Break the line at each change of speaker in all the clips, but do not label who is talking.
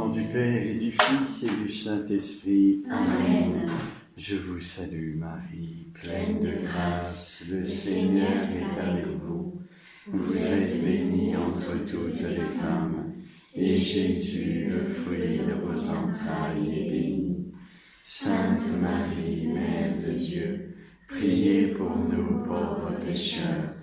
nom du Père et du Fils et du Saint-Esprit.
Amen.
Je vous salue Marie, pleine de grâce, le Seigneur est avec vous. Vous êtes bénie entre toutes les femmes, et Jésus, le fruit de vos entrailles, est béni. Sainte Marie, Mère de Dieu, priez pour nous pauvres pécheurs,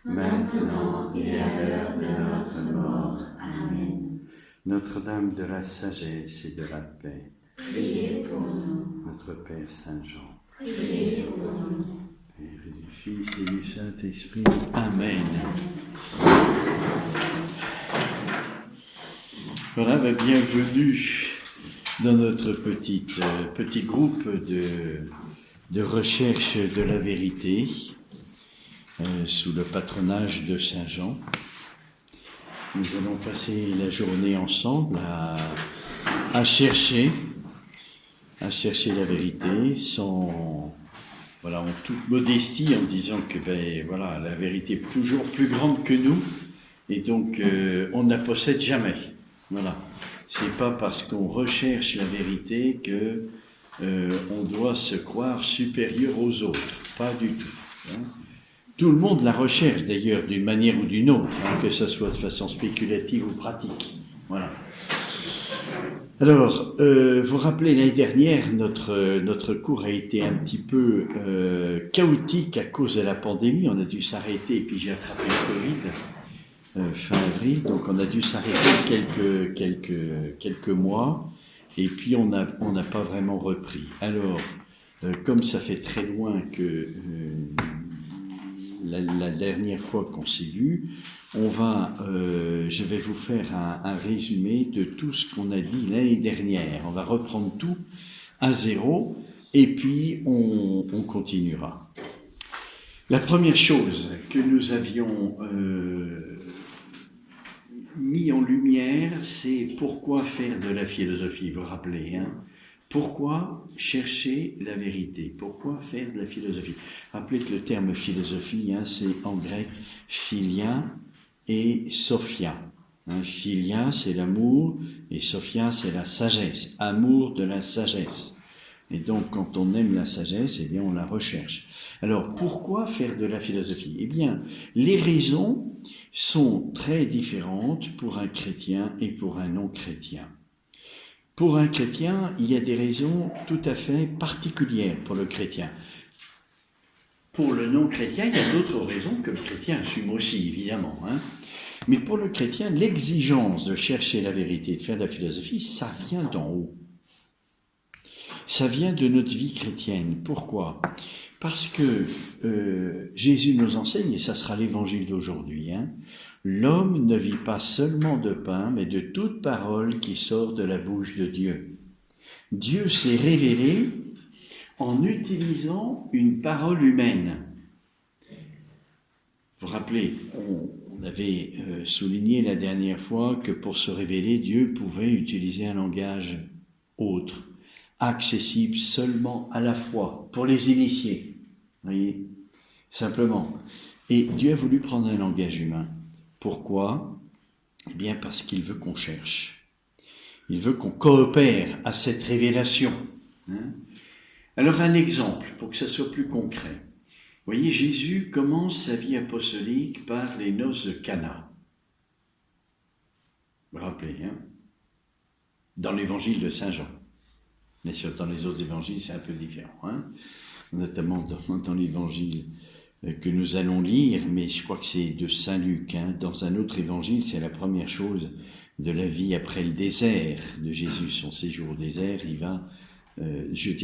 maintenant et à l'heure de notre mort. Amen. Notre-Dame de la sagesse et de la paix,
Priez pour nous.
notre Père Saint-Jean,
Priez pour nous.
Père et du Fils et du Saint-Esprit. Amen. Voilà, bienvenue dans notre petit groupe de recherche de la vérité sous le patronage de Saint Jean. Nous allons passer la journée ensemble à chercher la vérité en toute modestie, en disant que la vérité est toujours plus grande que nous et donc on ne la possède jamais. Voilà. C'est pas parce qu'on recherche la vérité que on doit se croire supérieur aux autres. Pas du tout. Hein. Tout le monde la recherche d'ailleurs d'une manière ou d'une autre, que ce soit de façon spéculative ou pratique. Voilà. Alors, vous rappelez, l'année dernière, notre cours a été un petit peu chaotique à cause de la pandémie. On a dû s'arrêter, et puis j'ai attrapé le Covid fin avril, donc on a dû s'arrêter quelques mois, et puis on n'a pas vraiment repris. Alors, comme ça fait très loin que la dernière fois qu'on s'est vu, je vais vous faire un résumé de tout ce qu'on a dit l'année dernière. On va reprendre tout à zéro et puis on continuera. La première chose que nous avions mis en lumière, c'est pourquoi faire de la philosophie, vous vous rappelez, hein ? Pourquoi chercher la vérité? Pourquoi faire de la philosophie? Rappelez que le terme philosophie, c'est en grec philia et sophia. Philia, c'est l'amour, et sophia, c'est la sagesse. Amour de la sagesse. Et donc, quand on aime la sagesse, eh bien, on la recherche. Alors, pourquoi faire de la philosophie? Eh bien, les raisons sont très différentes pour un chrétien et pour un non-chrétien. Pour un chrétien, il y a des raisons tout à fait particulières pour le chrétien. Pour le non-chrétien, il y a d'autres raisons que le chrétien assume aussi, évidemment. Mais pour le chrétien, l'exigence de chercher la vérité, de faire de la philosophie, ça vient d'en haut. Ça vient de notre vie chrétienne. Pourquoi ? Parce que Jésus nous enseigne, et ça sera l'évangile d'aujourd'hui, l'homme ne vit pas seulement de pain, mais de toute parole qui sort de la bouche de Dieu. Dieu s'est révélé en utilisant une parole humaine. Vous vous rappelez, on avait souligné la dernière fois que pour se révéler, Dieu pouvait utiliser un langage autre, accessible seulement à la foi, pour les initiés. Vous voyez, simplement. Et Dieu a voulu prendre un langage humain. Pourquoi ? Eh bien parce qu'il veut qu'on cherche. Il veut qu'on coopère à cette révélation. Alors un exemple, pour que ça soit plus concret. Vous voyez, Jésus commence sa vie apostolique par les noces de Cana. Vous vous rappelez, dans l'évangile de Saint Jean. Bien sûr, dans les autres évangiles, c'est un peu différent. Notamment dans l'évangile que nous allons lire, mais je crois que c'est de Saint Luc. Dans un autre évangile, c'est la première chose de la vie après le désert de Jésus, son séjour au désert. Il va,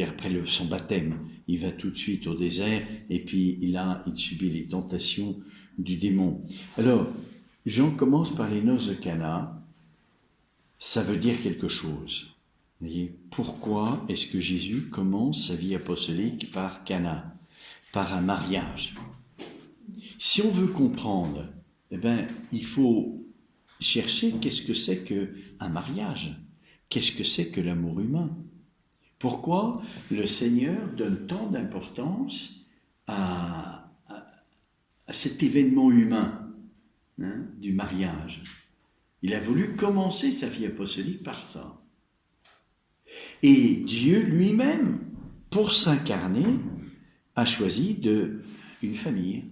après son baptême, il va tout de suite au désert et puis il subit les tentations du démon. Alors, Jean commence par les noces de Cana. Ça veut dire quelque chose. Vous voyez, pourquoi est-ce que Jésus commence sa vie apostolique par Cana, par un mariage? Si on veut comprendre, il faut chercher qu'est-ce que c'est qu'un mariage, qu'est-ce que c'est que l'amour humain. Pourquoi le Seigneur donne tant d'importance à cet événement humain du mariage? Il a voulu commencer sa vie apostolique par ça. Et Dieu lui-même, pour s'incarner, a choisi une famille.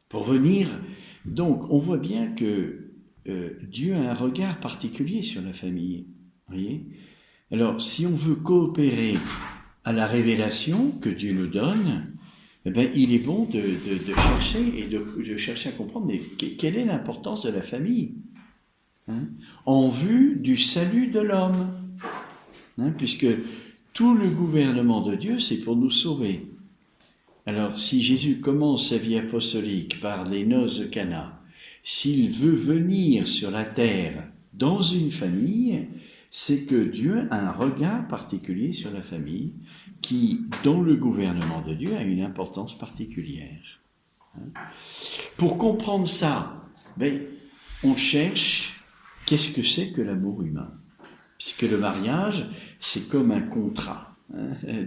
Pour venir, donc on voit bien que Dieu a un regard particulier sur la famille. Voyez ? Alors, si on veut coopérer à la révélation que Dieu nous donne, eh bien, il est bon de chercher et de chercher à comprendre quelle est l'importance de la famille, hein, en vue du salut de l'homme, hein, puisque tout le gouvernement de Dieu, c'est pour nous sauver. Alors, si Jésus commence sa vie apostolique par les noces de Cana, s'il veut venir sur la terre dans une famille, c'est que Dieu a un regard particulier sur la famille qui, dans le gouvernement de Dieu, a une importance particulière. Pour comprendre ça, on cherche qu'est-ce que c'est que l'amour humain. Puisque le mariage, c'est comme un contrat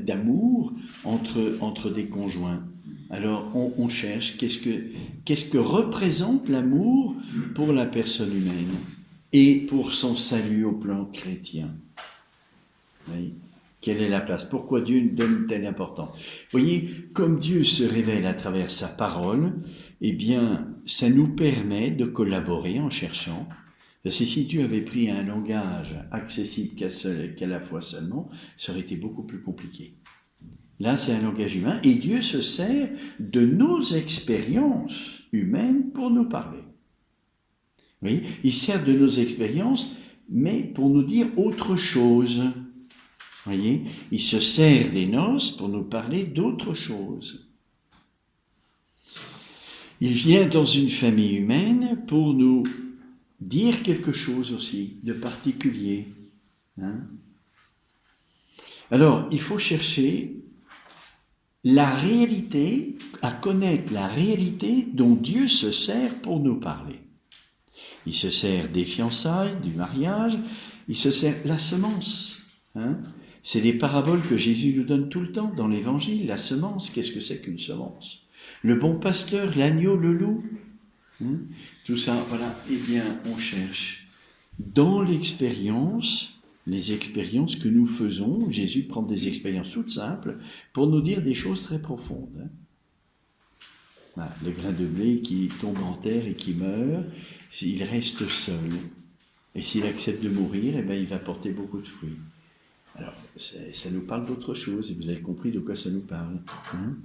d'amour entre des conjoints. Alors on cherche qu'est-ce que représente l'amour pour la personne humaine et pour son salut au plan chrétien. Oui. Quelle est la place? Pourquoi Dieu donne telle importance? Vous voyez, comme Dieu se révèle à travers sa parole, eh bien, ça nous permet de collaborer en cherchant. Parce que si Dieu avait pris un langage accessible qu'à la fois seulement, ça aurait été beaucoup plus compliqué. Là, c'est un langage humain, et Dieu se sert de nos expériences humaines pour nous parler. Vous voyez, il sert de nos expériences, mais pour nous dire autre chose. Vous voyez, il se sert des noces pour nous parler d'autre chose. Il vient dans une famille humaine pour nous dire quelque chose aussi de particulier. Hein? Alors, il faut chercher la réalité, à connaître la réalité dont Dieu se sert pour nous parler. Il se sert des fiançailles, du mariage, il se sert la semence. Hein? C'est des paraboles que Jésus nous donne tout le temps dans l'Évangile. La semence, qu'est-ce que c'est qu'une semence? Le bon pasteur, l'agneau, le loup. Hein? Tout ça, voilà, eh bien, on cherche dans l'expérience, les expériences que nous faisons. Jésus prend des expériences toutes simples pour nous dire des choses très profondes. Hein? Voilà, le grain de blé qui tombe en terre et qui meurt, il reste seul. Et s'il accepte de mourir, eh bien, il va porter beaucoup de fruits. Alors, ça nous parle d'autre chose, et vous avez compris de quoi ça nous parle. Hein?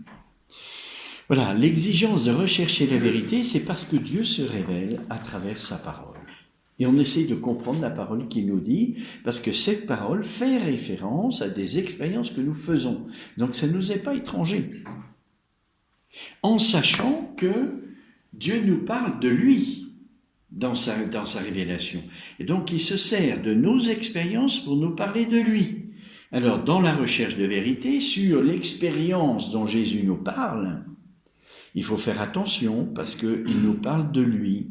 Voilà, l'exigence de rechercher la vérité, c'est parce que Dieu se révèle à travers sa parole. Et on essaie de comprendre la parole qu'il nous dit, parce que cette parole fait référence à des expériences que nous faisons. Donc ça ne nous est pas étranger. En sachant que Dieu nous parle de lui dans sa révélation. Et donc il se sert de nos expériences pour nous parler de lui. Alors, dans la recherche de vérité, sur l'expérience dont Jésus nous parle, il faut faire attention parce qu'il nous parle de lui.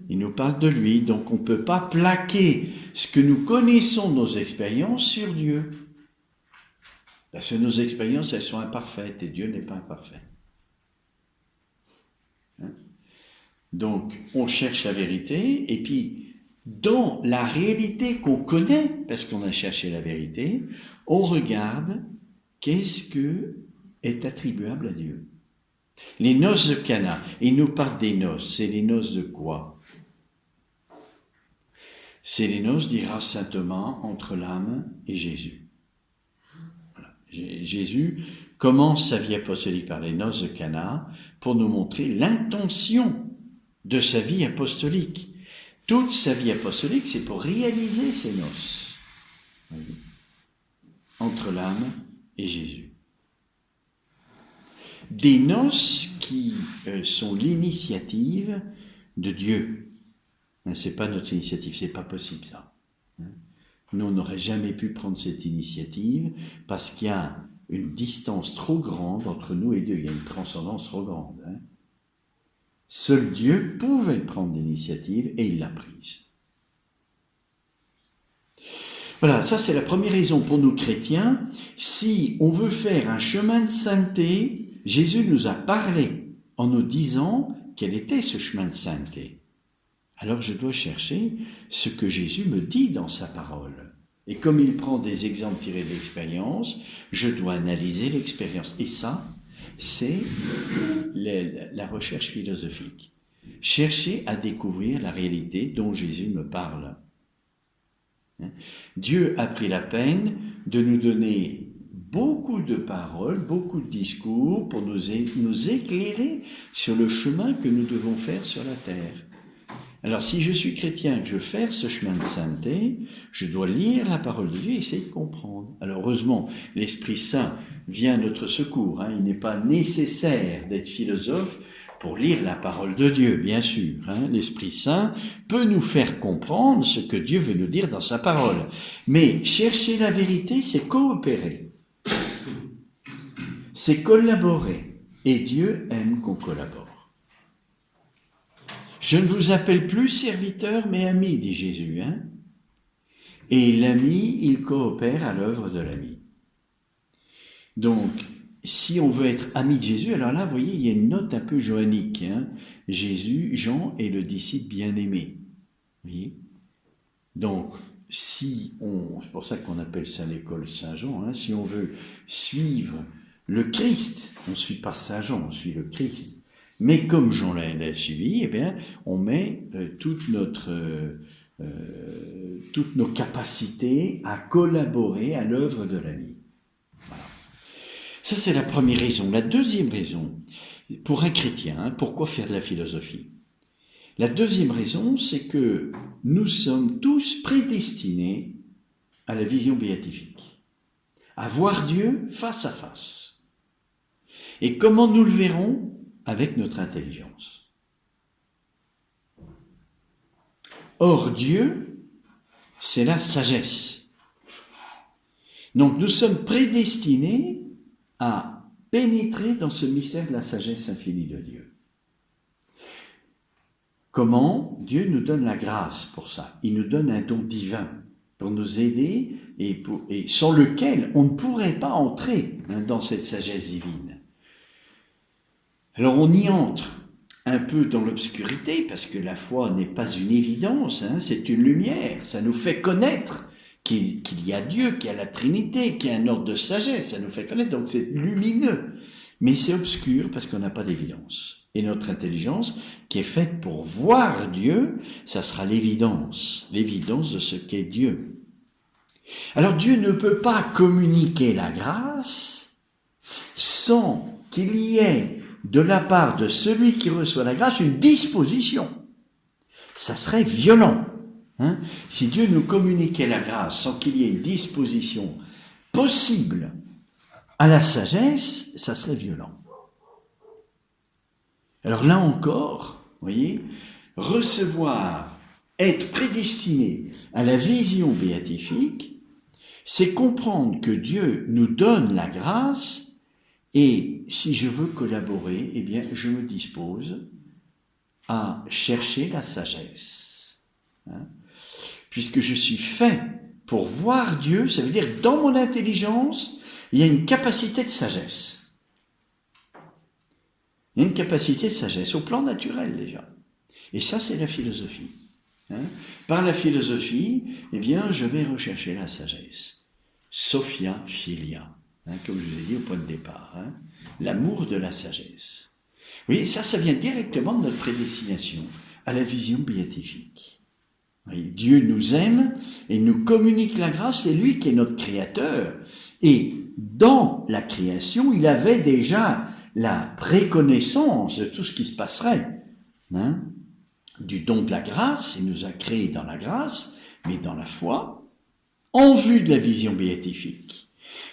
Il nous parle de lui, donc on ne peut pas plaquer ce que nous connaissons de nos expériences sur Dieu. Parce que nos expériences, elles sont imparfaites et Dieu n'est pas imparfait. Hein? Donc, on cherche la vérité et puis, dans la réalité qu'on connaît, parce qu'on a cherché la vérité, on regarde qu'est-ce que est attribuable à Dieu. Les noces de Cana, il nous parle des noces, c'est les noces de quoi? C'est les noces, dira saint Thomas, entre l'âme et Jésus. Voilà. Jésus commence sa vie apostolique par les noces de Cana pour nous montrer l'intention de sa vie apostolique. Toute sa vie apostolique, c'est pour réaliser ces noces. Voyez, entre l'âme et Jésus. Des noces qui sont l'initiative de Dieu. C'est pas notre initiative, c'est pas possible ça. Nous, on n'aurait jamais pu prendre cette initiative parce qu'il y a une distance trop grande entre nous et Dieu. Il y a une transcendance trop grande. Hein. Seul Dieu pouvait prendre l'initiative et il l'a prise. Voilà, ça c'est la première raison pour nous chrétiens. Si on veut faire un chemin de sainteté, Jésus nous a parlé en nous disant quel était ce chemin de sainteté. alors je dois chercher ce que Jésus me dit dans sa parole. Et comme il prend des exemples tirés de l'expérience, je dois analyser l'expérience. Et ça, c'est la recherche philosophique. Chercher à découvrir la réalité dont Jésus me parle. Dieu a pris la peine de nous donner beaucoup de paroles, beaucoup de discours pour nous éclairer sur le chemin que nous devons faire sur la terre. Alors si je suis chrétien, que je veux faire ce chemin de sainteté, je dois lire la parole de Dieu et essayer de comprendre. Alors heureusement, l'Esprit Saint vient à notre secours. Il n'est pas nécessaire d'être philosophe pour lire la parole de Dieu, bien sûr. L'Esprit Saint peut nous faire comprendre ce que Dieu veut nous dire dans sa parole. Mais chercher la vérité, c'est coopérer. C'est collaborer. Et Dieu aime qu'on collabore. Je ne vous appelle plus serviteur, mais ami, dit Jésus. Et l'ami, il coopère à l'œuvre de l'ami. Donc, si on veut être ami de Jésus, alors là, vous voyez, il y a une note un peu johannique. Jésus, Jean est le disciple bien-aimé. Vous voyez ? Donc, c'est pour ça qu'on appelle ça l'école Saint-Jean, si on veut suivre le Christ, on ne suit pas Saint-Jean, on suit le Christ. Mais comme Jean l'a suivi, on met toutes nos capacités à collaborer à l'œuvre de l'ami. Voilà. Ça, c'est la première raison. La deuxième raison, pour un chrétien, pourquoi faire de la philosophie ? La deuxième raison, c'est que nous sommes tous prédestinés à la vision béatifique, à voir Dieu face à face. Et comment nous le verrons ? Avec notre intelligence. Or, Dieu, c'est la sagesse. Donc, nous sommes prédestinés à pénétrer dans ce mystère de la sagesse infinie de Dieu. Comment ? Dieu nous donne la grâce pour ça. Il nous donne un don divin pour nous aider et sans lequel on ne pourrait pas entrer dans cette sagesse divine. Alors on y entre un peu dans l'obscurité, parce que la foi n'est pas une évidence, c'est une lumière, ça nous fait connaître qu'il y a Dieu, qu'il y a la Trinité, qu'il y a un ordre de sagesse, ça nous fait connaître, donc c'est lumineux. Mais c'est obscur parce qu'on n'a pas d'évidence. Et notre intelligence, qui est faite pour voir Dieu, ça sera l'évidence de ce qu'est Dieu. Alors Dieu ne peut pas communiquer la grâce sans qu'il y ait de la part de celui qui reçoit la grâce, une disposition. Ça serait violent. Si Dieu nous communiquait la grâce sans qu'il y ait une disposition possible à la sagesse, ça serait violent. Alors là encore, vous voyez, recevoir, être prédestiné à la vision béatifique, c'est comprendre que Dieu nous donne la grâce. Et si je veux collaborer, je me dispose à chercher la sagesse. Puisque je suis fait pour voir Dieu, ça veut dire que dans mon intelligence, il y a une capacité de sagesse. Il y a une capacité de sagesse, au plan naturel déjà. Et ça, c'est la philosophie. Par la philosophie, je vais rechercher la sagesse. Sophia Philia. Comme je vous ai dit au point de départ, l'amour de la sagesse. Vous voyez, ça vient directement de notre prédestination à la vision béatifique. Voyez, Dieu nous aime et nous communique la grâce, c'est lui qui est notre créateur. Et dans la création, il avait déjà la préconnaissance de tout ce qui se passerait. Du don de la grâce, il nous a créés dans la grâce, mais dans la foi, en vue de la vision béatifique.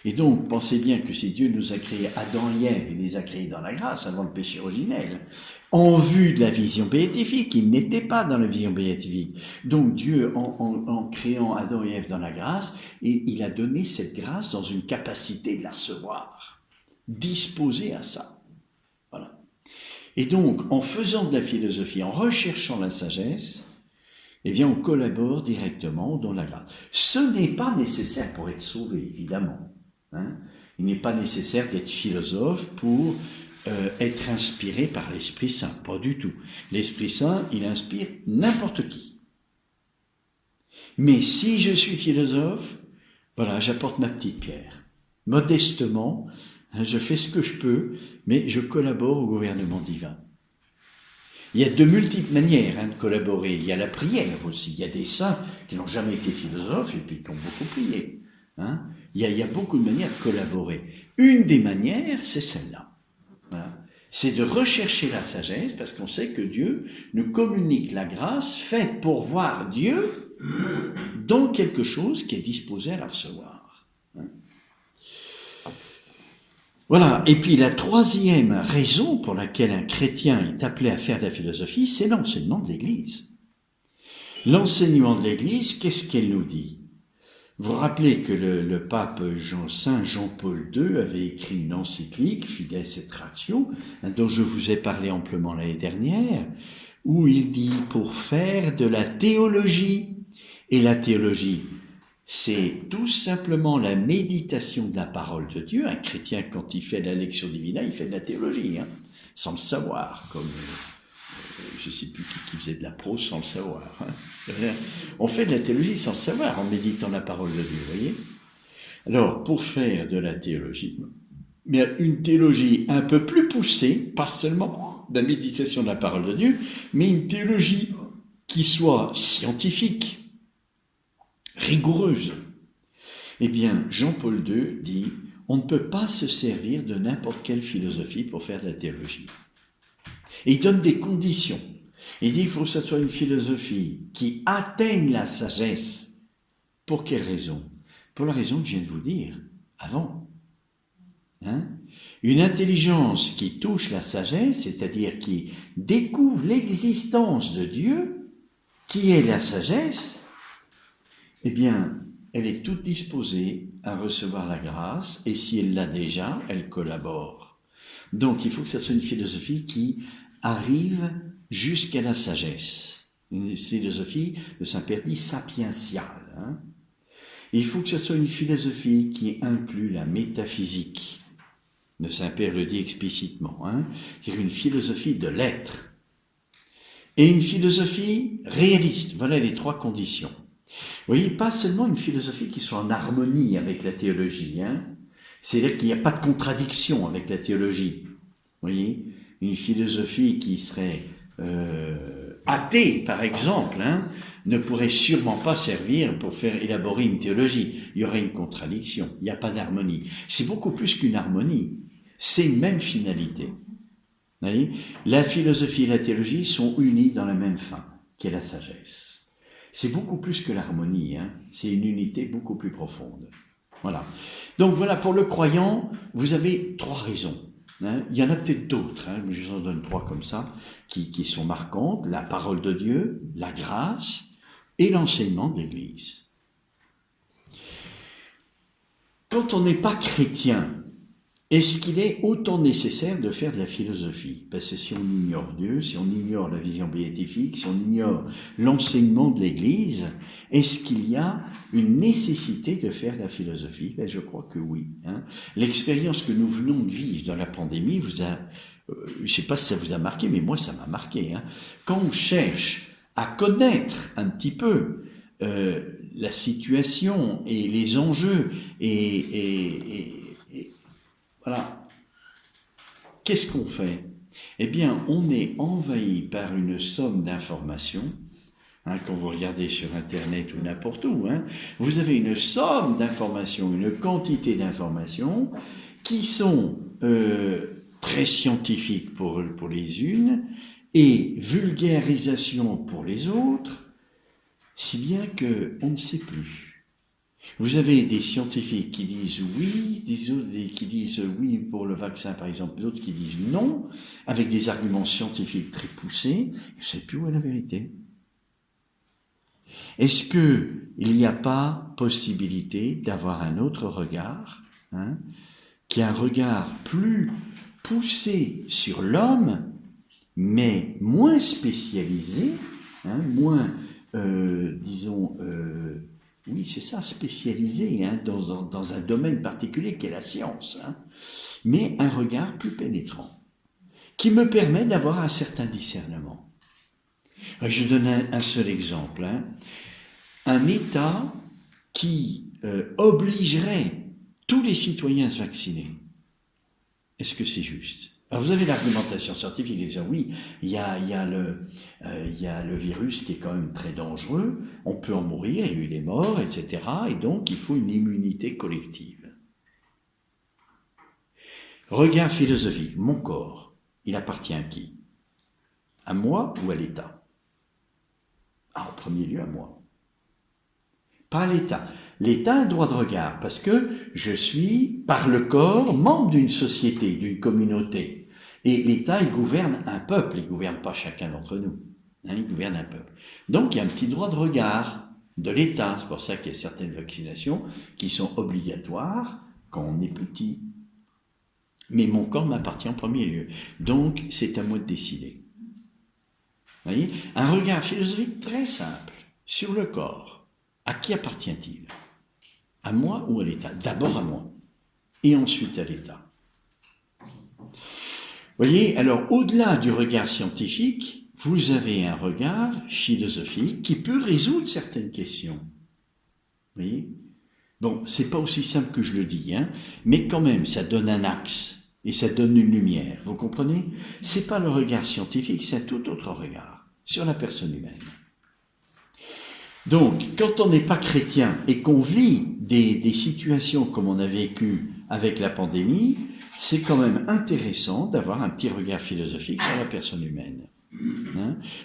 Et donc, pensez bien que si Dieu nous a créé Adam et Ève, il les a créés dans la grâce avant le péché originel, en vue de la vision béatifique, ils n'étaient pas dans la vision béatifique. Donc Dieu, en créant Adam et Ève dans la grâce, il a donné cette grâce dans une capacité de la recevoir, disposé à ça. Voilà. Et donc, en faisant de la philosophie, en recherchant la sagesse, on collabore directement dans la grâce. Ce n'est pas nécessaire pour être sauvé, évidemment. Il n'est pas nécessaire d'être philosophe pour être inspiré par l'Esprit Saint, pas du tout. L'Esprit Saint, il inspire n'importe qui. Mais si je suis philosophe, voilà, j'apporte ma petite pierre. Modestement, je fais ce que je peux, mais je collabore au gouvernement divin. Il y a de multiples manières de collaborer. Il y a la prière aussi. Il y a des saints qui n'ont jamais été philosophes et puis qui ont beaucoup prié. Il y a beaucoup de manières de collaborer. Une des manières, c'est celle-là. Voilà. C'est de rechercher la sagesse, parce qu'on sait que Dieu nous communique la grâce faite pour voir Dieu dans quelque chose qui est disposé à la recevoir. Voilà. Et puis la troisième raison pour laquelle un chrétien est appelé à faire de la philosophie, c'est l'enseignement de l'Église. L'enseignement de l'Église, qu'est-ce qu'elle nous dit ? Vous vous rappelez que le pape Saint Jean-Paul II avait écrit une encyclique, Fides et Ratio, dont je vous ai parlé amplement l'année dernière, où il dit pour faire de la théologie. Et la théologie, c'est tout simplement la méditation de la parole de Dieu. Un chrétien, quand il fait la lectio divina, il fait de la théologie, sans le savoir, comme je ne sais plus qui faisait de la prose sans le savoir. On fait de la théologie sans le savoir, en méditant la parole de Dieu, vous voyez. Alors, pour faire de la théologie, mais une théologie un peu plus poussée, pas seulement de la méditation de la parole de Dieu, mais une théologie qui soit scientifique, rigoureuse. Eh bien, Jean-Paul II dit, on ne peut pas se servir de n'importe quelle philosophie pour faire de la théologie. Et il donne des conditions. Il dit, il faut que ce soit une philosophie qui atteigne la sagesse. Pour quelle raison ? Pour la raison que je viens de vous dire avant. Une intelligence qui touche la sagesse, c'est-à-dire qui découvre l'existence de Dieu, qui est la sagesse, eh bien, elle est toute disposée à recevoir la grâce, et si elle l'a déjà, elle collabore. Donc, il faut que ce soit une philosophie qui arrive jusqu'à la sagesse. Une philosophie, le Saint-Père dit, sapientiale. Il faut que ce soit une philosophie qui inclut la métaphysique. Le Saint-Père le dit explicitement. C'est une philosophie de l'être. Et une philosophie réaliste. Voilà les trois conditions. Vous voyez, pas seulement une philosophie qui soit en harmonie avec la théologie. C'est-à-dire qu'il n'y a pas de contradiction avec la théologie. Vous voyez, une philosophie qui serait athée, par exemple, ne pourrait sûrement pas servir pour faire élaborer une théologie. Il y aurait une contradiction, il n'y a pas d'harmonie. C'est beaucoup plus qu'une harmonie, c'est une même finalité. Vous voyez, la philosophie et la théologie sont unies dans la même fin, qui est la sagesse. C'est beaucoup plus que l'harmonie, c'est une unité beaucoup plus profonde. Voilà. Donc voilà, pour le croyant, vous avez trois raisons. Il y en a peut-être d'autres, mais je vous en donne trois comme ça, qui sont marquantes. La parole de Dieu, la grâce et l'enseignement de l'Église. Quand on n'est pas chrétien, est-ce qu'il est autant nécessaire de faire de la philosophie ? Parce que si on ignore Dieu, si on ignore la vision béatifique, si on ignore l'enseignement de l'Église, est-ce qu'il y a une nécessité de faire de la philosophie ? Je crois que oui. L'expérience que nous venons de vivre dans la pandémie vous a, je ne sais pas si ça vous a marqué, mais moi ça m'a marqué. Quand on cherche à connaître un petit peu la situation et les enjeux et voilà. Qu'est-ce qu'on fait ? Eh bien, on est envahi par une somme d'informations. Quand vous regardez sur Internet ou n'importe où, vous avez une somme d'informations, une quantité d'informations qui sont très scientifiques pour les unes et vulgarisation pour les autres, si bien qu'on ne sait plus. Vous avez des scientifiques qui disent oui, des autres qui disent oui pour le vaccin par exemple, d'autres qui disent non, avec des arguments scientifiques très poussés. Je ne sais plus où est la vérité. Est-ce qu'il n'y a pas possibilité d'avoir un autre regard, qui est un regard plus poussé sur l'homme, mais moins spécialisé, moins, oui, c'est ça, spécialisé dans un domaine particulier qui est la science, mais un regard plus pénétrant. qui me permet d'avoir un certain discernement. Je donne un seul exemple. Un État qui obligerait tous les citoyens à se vacciner. Est-ce que c'est juste? Alors vous avez l'argumentation scientifique qui dit oui, il y a le virus qui est quand même très dangereux, on peut en mourir, il y a eu des morts, etc. Et donc il faut une immunité collective. Regard philosophique, mon corps, il appartient à qui? À moi ou à l'État? En premier lieu à moi. Pas à l'État. L'État a un droit de regard parce que je suis, par le corps, membre d'une société, d'une communauté. Et l'État, il gouverne un peuple, il ne gouverne pas chacun d'entre nous. Il gouverne un peuple. Donc, il y a un petit droit de regard de l'État. C'est pour ça qu'il y a certaines vaccinations qui sont obligatoires quand on est petit. Mais mon corps m'appartient en premier lieu. Donc, c'est à moi de décider. Vous voyez? Un regard philosophique très simple sur le corps. À qui appartient-il? À moi ou à l'État? D'abord à moi, et ensuite à l'État. Vous voyez, alors au-delà du regard scientifique, vous avez un regard philosophique qui peut résoudre certaines questions. Vous voyez? Bon, c'est pas aussi simple que je le dis, mais quand même, ça donne un axe, et ça donne une lumière, vous comprenez? C'est pas le regard scientifique, c'est un tout autre regard sur la personne humaine. Donc, quand on n'est pas chrétien et qu'on vit des situations comme on a vécu avec la pandémie, c'est quand même intéressant d'avoir un petit regard philosophique sur la personne humaine.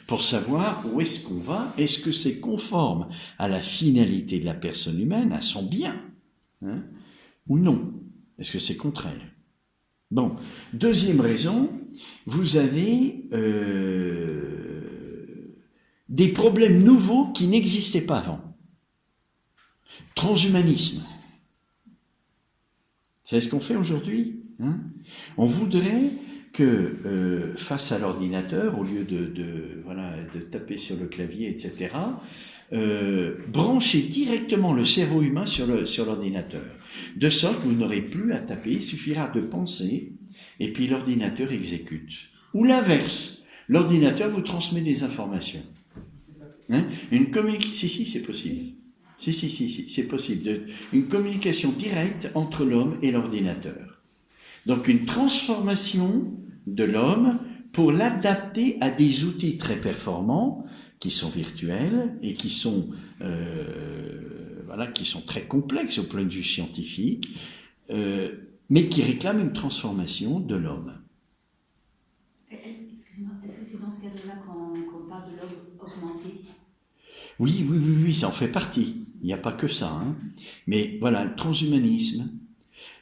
Pour savoir où est-ce qu'on va, est-ce que c'est conforme à la finalité de la personne humaine, à son bien, ou non? Est-ce que c'est contraire? Bon, deuxième raison, vous avez des problèmes nouveaux qui n'existaient pas avant. Transhumanisme. C'est ce qu'on fait aujourd'hui. On voudrait que, face à l'ordinateur, au lieu de taper sur le clavier, etc., brancher directement le cerveau humain sur l'ordinateur. De sorte que vous n'aurez plus à taper, il suffira de penser, et puis l'ordinateur exécute. Ou l'inverse, l'ordinateur vous transmet des informations. Si, c'est possible. Si, c'est possible. Une communication directe entre l'homme et l'ordinateur. Donc une transformation de l'homme pour l'adapter à des outils très performants qui sont virtuels et qui sont très complexes au point de vue scientifique, mais qui réclament une transformation de l'homme.
Excusez-moi, est-ce que c'est dans ce cadre-là qu'on parle de l'homme augmenté?
Oui, ça en fait partie. Il n'y a pas que ça. Mais voilà, le transhumanisme,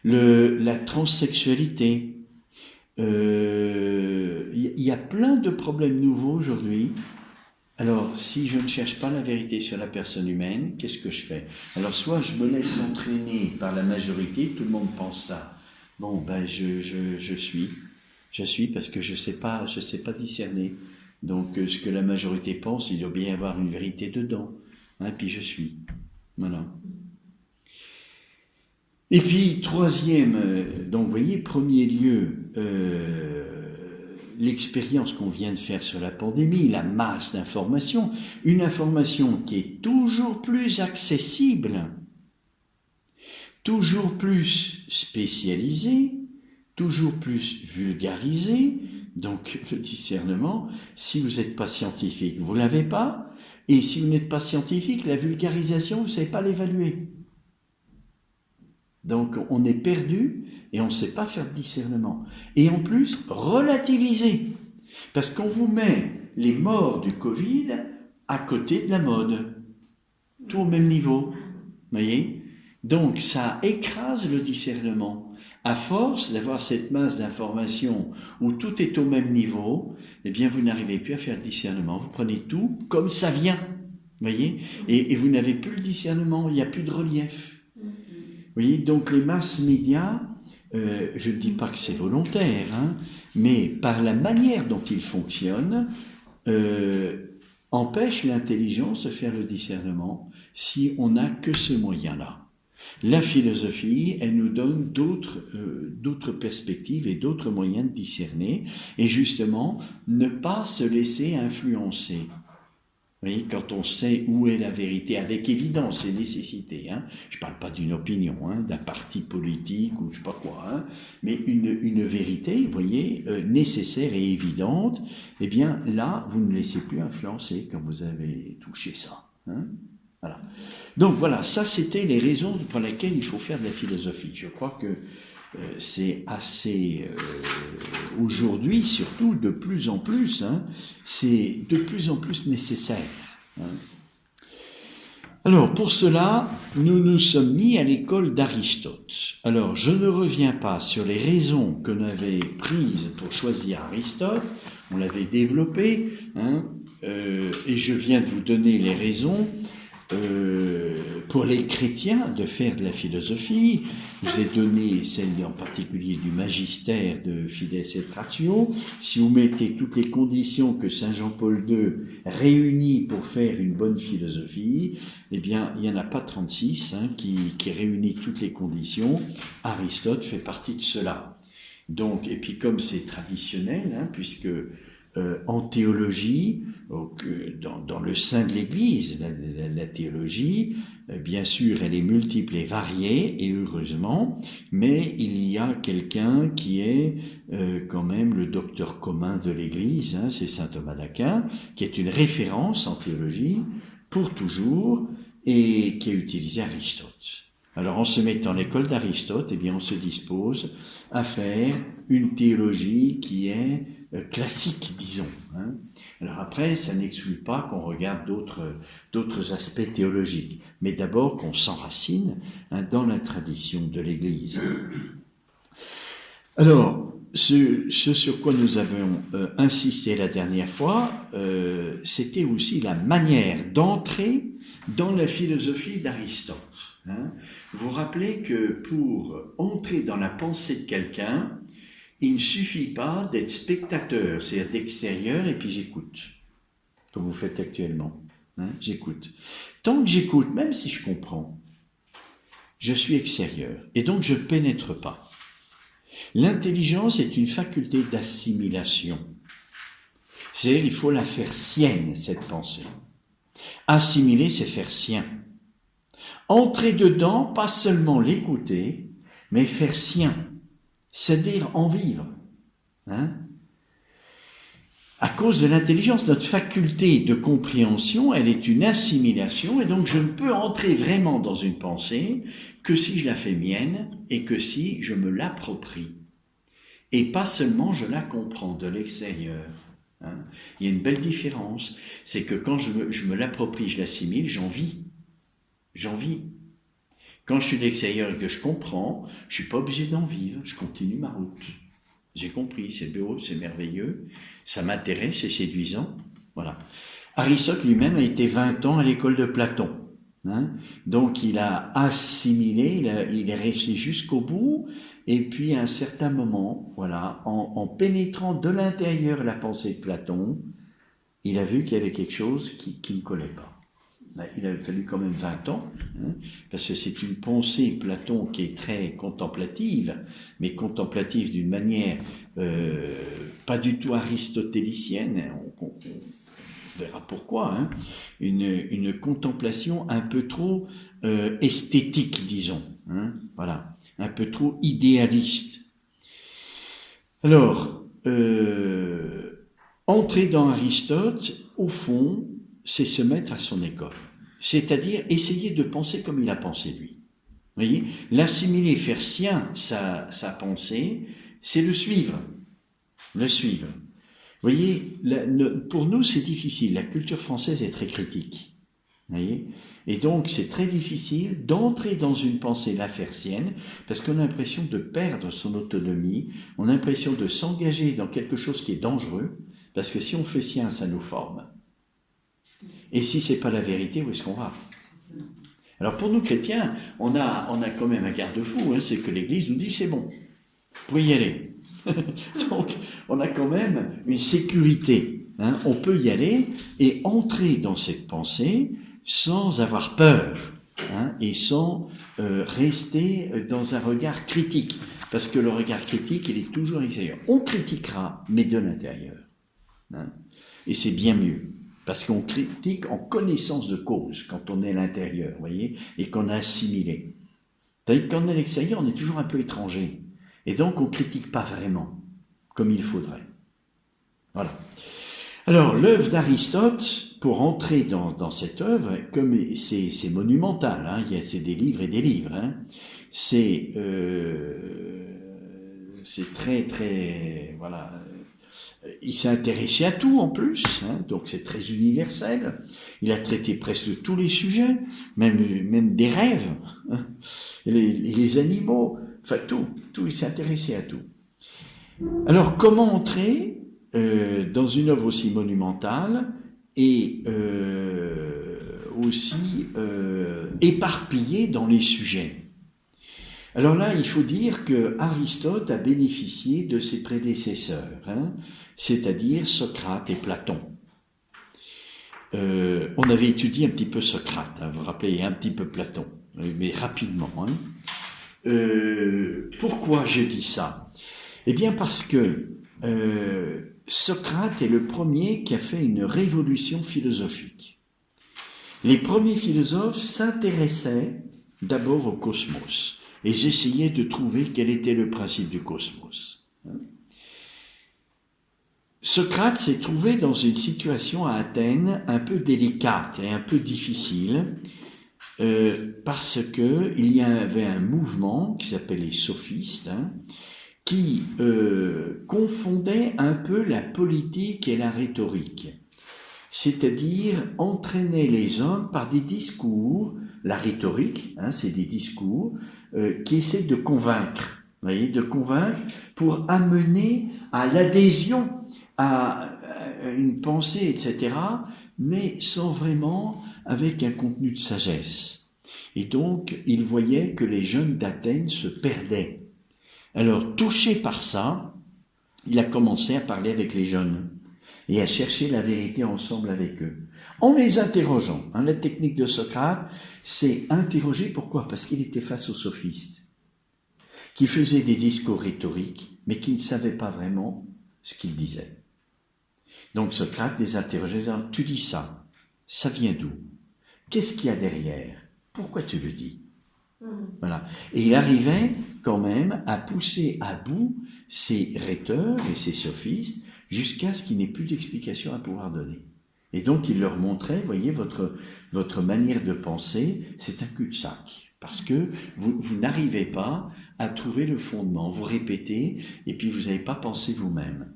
la transsexualité, il y a plein de problèmes nouveaux aujourd'hui. Alors, si je ne cherche pas la vérité sur la personne humaine, qu'est-ce que je fais? Alors, soit je me laisse entraîner par la majorité, tout le monde pense ça. Bon, je suis parce que je sais pas discerner. Donc, ce que la majorité pense, il doit bien y avoir une vérité dedans. Puis je suis. Voilà. Et puis, troisième, donc vous voyez, premier lieu, l'expérience qu'on vient de faire sur la pandémie, la masse d'informations, une information qui est toujours plus accessible, toujours plus spécialisée, toujours plus vulgarisée. Donc le discernement, si vous n'êtes pas scientifique, vous ne l'avez pas, et si vous n'êtes pas scientifique, la vulgarisation, vous ne savez pas l'évaluer. Donc on est perdu et on ne sait pas faire de discernement. Et en plus, relativiser. Parce qu'on vous met les morts du Covid à côté de la mode. Tout au même niveau. Vous voyez? Donc ça écrase le discernement. À force d'avoir cette masse d'informations où tout est au même niveau, eh bien vous n'arrivez plus à faire de discernement. Vous prenez tout comme ça vient. Vous voyez? Et vous n'avez plus le discernement, il n'y a plus de relief. Vous voyez? Donc les masses médias, je ne dis pas que c'est volontaire, mais par la manière dont ils fonctionnent, empêchent l'intelligence de faire le discernement si on n'a que ce moyen-là. La philosophie, elle nous donne d'autres perspectives et d'autres moyens de discerner, et justement, ne pas se laisser influencer. Vous voyez, quand on sait où est la vérité, avec évidence et nécessité, hein, je ne parle pas d'une opinion, hein, d'un parti politique ou je ne sais pas quoi, hein, mais une vérité, vous voyez, nécessaire et évidente, eh bien là, vous ne laissez plus influencer quand vous avez touché ça. Hein. Voilà. Donc voilà, ça c'était les raisons pour lesquelles il faut faire de la philosophie. Je crois que c'est assez, aujourd'hui surtout, de plus en plus, hein, c'est de plus en plus nécessaire. Hein. Alors pour cela, nous nous sommes mis à l'école d'Aristote. Alors je ne reviens pas sur les raisons que l'on avait prises pour choisir Aristote, on l'avait développé, hein, et je viens de vous donner les raisons pour les chrétiens de faire de la philosophie. Je vous ai donné celle en particulier du magistère de Fides et Ratio. Si vous mettez toutes les conditions que Saint Jean-Paul II réunit pour faire une bonne philosophie, eh bien, il n'y en a pas 36 hein, qui réunit toutes les conditions. Aristote fait partie de cela. Donc, et puis comme c'est traditionnel, hein, puisque en théologie, dans le sein de l'Église, la théologie, bien sûr, elle est multiple et variée, et heureusement, mais il y a quelqu'un qui est quand même le docteur commun de l'Église, hein, c'est saint Thomas d'Aquin, qui est une référence en théologie pour toujours, et qui a utilisé Aristote. Alors, en se mettant à l'école d'Aristote, eh bien, on se dispose à faire une théologie qui est classique, disons. Hein. Alors après, ça n'exclut pas qu'on regarde d'autres aspects théologiques, mais d'abord qu'on s'enracine hein, dans la tradition de l'Église. Alors, ce sur quoi nous avons insisté la dernière fois, c'était aussi la manière d'entrer dans la philosophie d'Aristote. Hein. Vous vous rappelez que pour entrer dans la pensée de quelqu'un, il ne suffit pas d'être spectateur, c'est-à-dire d'extérieur, et puis j'écoute, comme vous faites actuellement. Hein, j'écoute. Tant que j'écoute, même si je comprends, je suis extérieur, et donc je ne pénètre pas. L'intelligence est une faculté d'assimilation. C'est-à-dire, il faut la faire sienne, cette pensée. Assimiler, c'est faire sien. Entrer dedans, pas seulement l'écouter, mais faire sien. C'est-à-dire en vivre. Hein? À cause de l'intelligence, notre faculté de compréhension, elle est une assimilation, et donc je ne peux entrer vraiment dans une pensée que si je la fais mienne, et que si je me l'approprie. Et pas seulement je la comprends de l'extérieur. Hein? Il y a une belle différence, c'est que quand je me l'approprie, je l'assimile, j'en vis. J'en vis. Quand je suis de l'extérieur et que je comprends, je ne suis pas obligé d'en vivre, je continue ma route. J'ai compris, c'est beau, c'est merveilleux, ça m'intéresse, c'est séduisant. Voilà. Aristote lui-même a été 20 ans à l'école de Platon. Hein, donc il a assimilé, il est resté jusqu'au bout, et puis à un certain moment, voilà, en pénétrant de l'intérieur la pensée de Platon, il a vu qu'il y avait quelque chose qui ne collait pas. Il a fallu quand même 20 ans, hein, parce que c'est une pensée, Platon, qui est très contemplative, mais contemplative d'une manière pas du tout aristotélicienne, on verra pourquoi, hein, une contemplation un peu trop esthétique, disons, hein, voilà, un peu trop idéaliste. Alors, entrer dans Aristote, au fond, c'est se mettre à son école. C'est-à-dire essayer de penser comme il a pensé lui. Vous voyez, l'assimiler, faire sien sa pensée, c'est le suivre. Le suivre. Vous voyez, pour nous, c'est difficile. La culture française est très critique. Vous voyez, et donc, c'est très difficile d'entrer dans une pensée, la faire sienne, parce qu'on a l'impression de perdre son autonomie, on a l'impression de s'engager dans quelque chose qui est dangereux, parce que si on fait sien, ça nous forme. Et si c'est pas la vérité, où est-ce qu'on va? Alors pour nous chrétiens, on a quand même un garde-fou, hein, c'est que l'Église nous dit c'est bon, vous pouvez y aller. Donc on a quand même une sécurité, hein, on peut y aller et entrer dans cette pensée sans avoir peur. et sans rester dans un regard critique. Parce que le regard critique, il est toujours extérieur. On critiquera, mais de l'intérieur. Et c'est bien mieux. Parce qu'on critique en connaissance de cause, quand on est à l'intérieur, vous voyez, et qu'on a assimilé. C'est-à-dire quand on est à l'extérieur, on est toujours un peu étranger. Et donc, on ne critique pas vraiment, comme il faudrait. Voilà. Alors, l'œuvre d'Aristote, pour entrer dans cette œuvre, comme c'est monumental, c'est des livres et des livres, c'est très, très, voilà. Il s'est intéressé à tout en plus, donc c'est très universel. Il a traité presque de tous les sujets, même des rêves, les animaux, enfin tout, il s'est intéressé à tout. Alors comment entrer dans une œuvre aussi monumentale et aussi éparpillée dans les sujets? Alors là, il faut dire que Aristote a bénéficié de ses prédécesseurs, c'est-à-dire Socrate et Platon. On avait étudié un petit peu Socrate, vous vous rappelez, et un petit peu Platon, mais rapidement. Pourquoi je dis ça? Eh bien parce que Socrate est le premier qui a fait une révolution philosophique. Les premiers philosophes s'intéressaient d'abord au cosmos. Et j'essayais de trouver quel était le principe du cosmos. Socrate s'est trouvé dans une situation à Athènes un peu délicate et un peu difficile, parce que il y avait un mouvement qui s'appelle les sophistes, qui confondait un peu la politique et la rhétorique. C'est-à-dire entraîner les hommes par des discours. La rhétorique, c'est des discours qui essaient de convaincre, de convaincre pour amener à l'adhésion à une pensée, etc., mais sans vraiment avec un contenu de sagesse. Et donc, il voyait que les jeunes d'Athènes se perdaient. Alors, touché par ça, il a commencé à parler avec les jeunes et à chercher la vérité ensemble avec eux. En les interrogeant. La technique de Socrate, c'est interroger. Pourquoi? Parce qu'il était face aux sophistes, qui faisaient des discours rhétoriques, mais qui ne savaient pas vraiment ce qu'ils disaient. Donc Socrate les interrogeait, disant, tu dis ça, ça vient d'où? Qu'est-ce qu'il y a derrière? Pourquoi tu le dis? Voilà. Et il arrivait quand même à pousser à bout ces rhéteurs et ces sophistes jusqu'à ce qu'il n'ait plus d'explication à pouvoir donner. Et donc il leur montrait, voyez, votre manière de penser, c'est un cul-de-sac. Parce que vous n'arrivez pas à trouver le fondement. Vous répétez et puis vous n'avez pas pensé vous-même.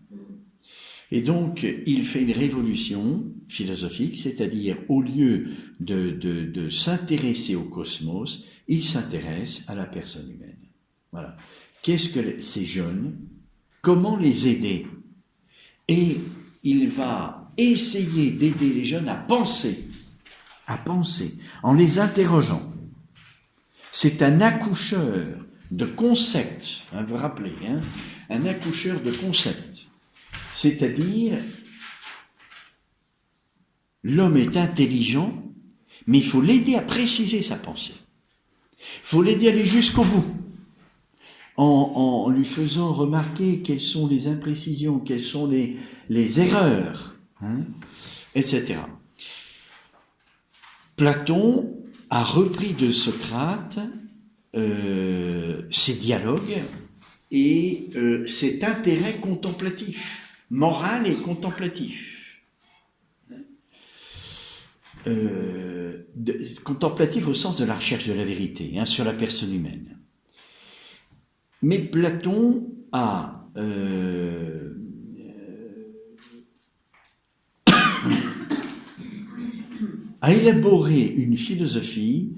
Et donc, il fait une révolution philosophique, c'est-à-dire au lieu de s'intéresser au cosmos, il s'intéresse à la personne humaine. Voilà. Qu'est-ce que ces jeunes? Comment les aider? Et il va essayer d'aider les jeunes à penser, en les interrogeant. C'est un accoucheur de concepts, vous vous rappelez, un accoucheur de concepts. C'est-à-dire, l'homme est intelligent, mais il faut l'aider à préciser sa pensée. Il faut l'aider à aller jusqu'au bout, en lui faisant remarquer quelles sont les imprécisions, quelles sont les erreurs, etc. Platon a repris de Socrate ses dialogues et cet intérêt contemplatif. Moral et contemplatif. Contemplatif au sens de la recherche de la vérité, sur la personne humaine. Mais Platon a élaboré une philosophie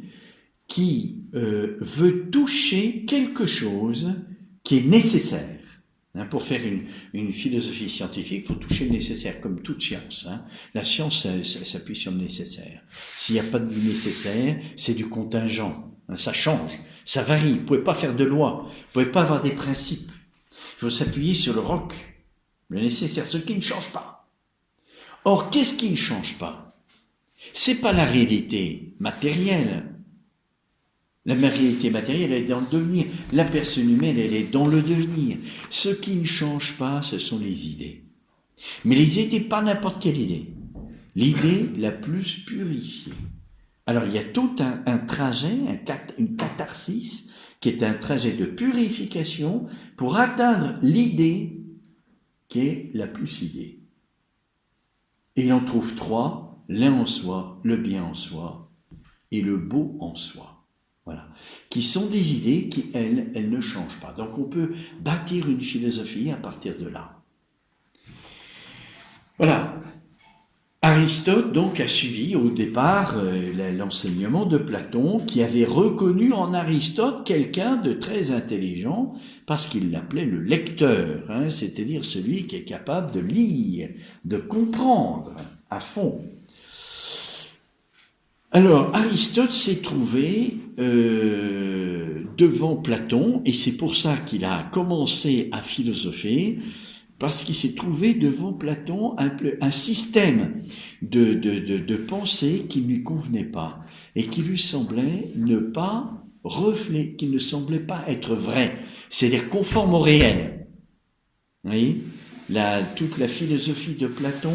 qui veut toucher quelque chose qui est nécessaire. Pour faire une philosophie scientifique, il faut toucher le nécessaire, comme toute science. La science s'appuie sur le nécessaire. S'il n'y a pas de nécessaire, c'est du contingent. Ça change, ça varie. Vous ne pouvez pas faire de loi, vous ne pouvez pas avoir des principes. Il faut s'appuyer sur le roc, le nécessaire, ce qui ne change pas. Or, qu'est-ce qui ne change pas? C'est pas la réalité matérielle, La réalité matérielle, elle est dans le devenir. La personne humaine, elle est dans le devenir. Ce qui ne change pas, ce sont les idées. Mais les idées, pas n'importe quelle idée. L'idée la plus purifiée. Alors, il y a tout un trajet, une catharsis, qui est un trajet de purification pour atteindre l'idée qui est la plus idée. Et il en trouve trois, l'un en soi, le bien en soi et le beau en soi. Voilà. Qui sont des idées qui, elles ne changent pas. Donc on peut bâtir une philosophie à partir de là. Voilà. Aristote donc a suivi au départ l'enseignement de Platon, qui avait reconnu en Aristote quelqu'un de très intelligent parce qu'il l'appelait le lecteur, c'est-à-dire celui qui est capable de lire, de comprendre à fond. Alors, Aristote s'est trouvé devant Platon, et c'est pour ça qu'il a commencé à philosopher, parce qu'il s'est trouvé devant Platon un système de pensée qui ne lui convenait pas, et qui lui semblait qui ne semblait pas être vrai, c'est-à-dire conforme au réel. Vous voyez, toute la philosophie de Platon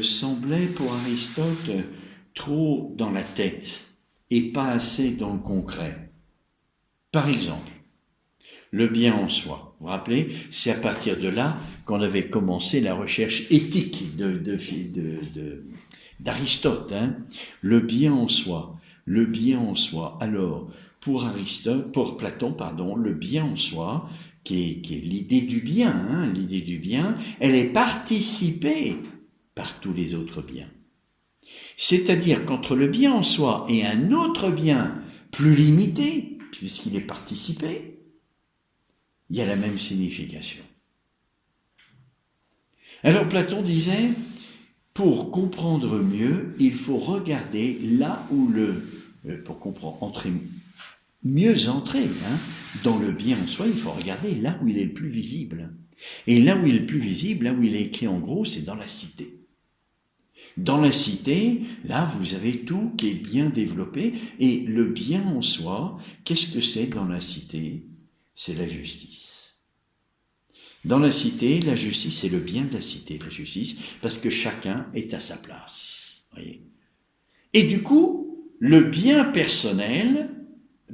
semblait pour Aristote trop dans la tête et pas assez dans le concret. Par exemple, le bien en soi. Vous vous rappelez, c'est à partir de là qu'on avait commencé la recherche éthique d'Aristote. Le bien en soi. Le bien en soi. Alors, pour Platon, le bien en soi, qui est l'idée du bien, l'idée du bien, elle est participée par tous les autres biens. C'est-à-dire qu'entre le bien en soi et un autre bien plus limité, puisqu'il est participé, il y a la même signification. Alors Platon disait, pour comprendre mieux, il faut regarder là où pour comprendre, mieux entrer dans le bien en soi, il faut regarder là où il est le plus visible. Et là où il est le plus visible, là où il est écrit en gros, c'est dans la cité. Dans la cité, là, vous avez tout qui est bien développé, et le bien en soi, qu'est-ce que c'est dans la cité? C'est la justice. Dans la cité, la justice, c'est le bien de la cité, la justice, parce que chacun est à sa place. Voyez. Et du coup, le bien personnel,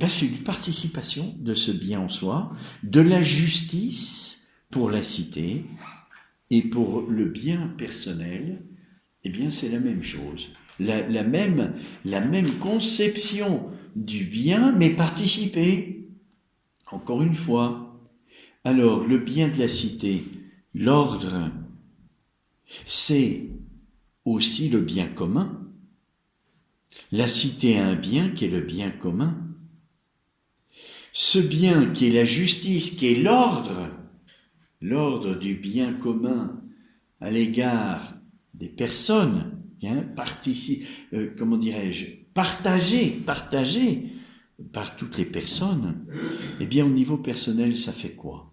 c'est une participation de ce bien en soi, de la justice pour la cité, et pour le bien personnel, eh bien, c'est la même chose. La même conception du bien, mais participée. Encore une fois. Alors, le bien de la cité, l'ordre, c'est aussi le bien commun. La cité a un bien qui est le bien commun. Ce bien qui est la justice, qui est l'ordre du bien commun à l'égard des personnes, partagées par toutes les personnes, eh bien au niveau personnel, ça fait quoi?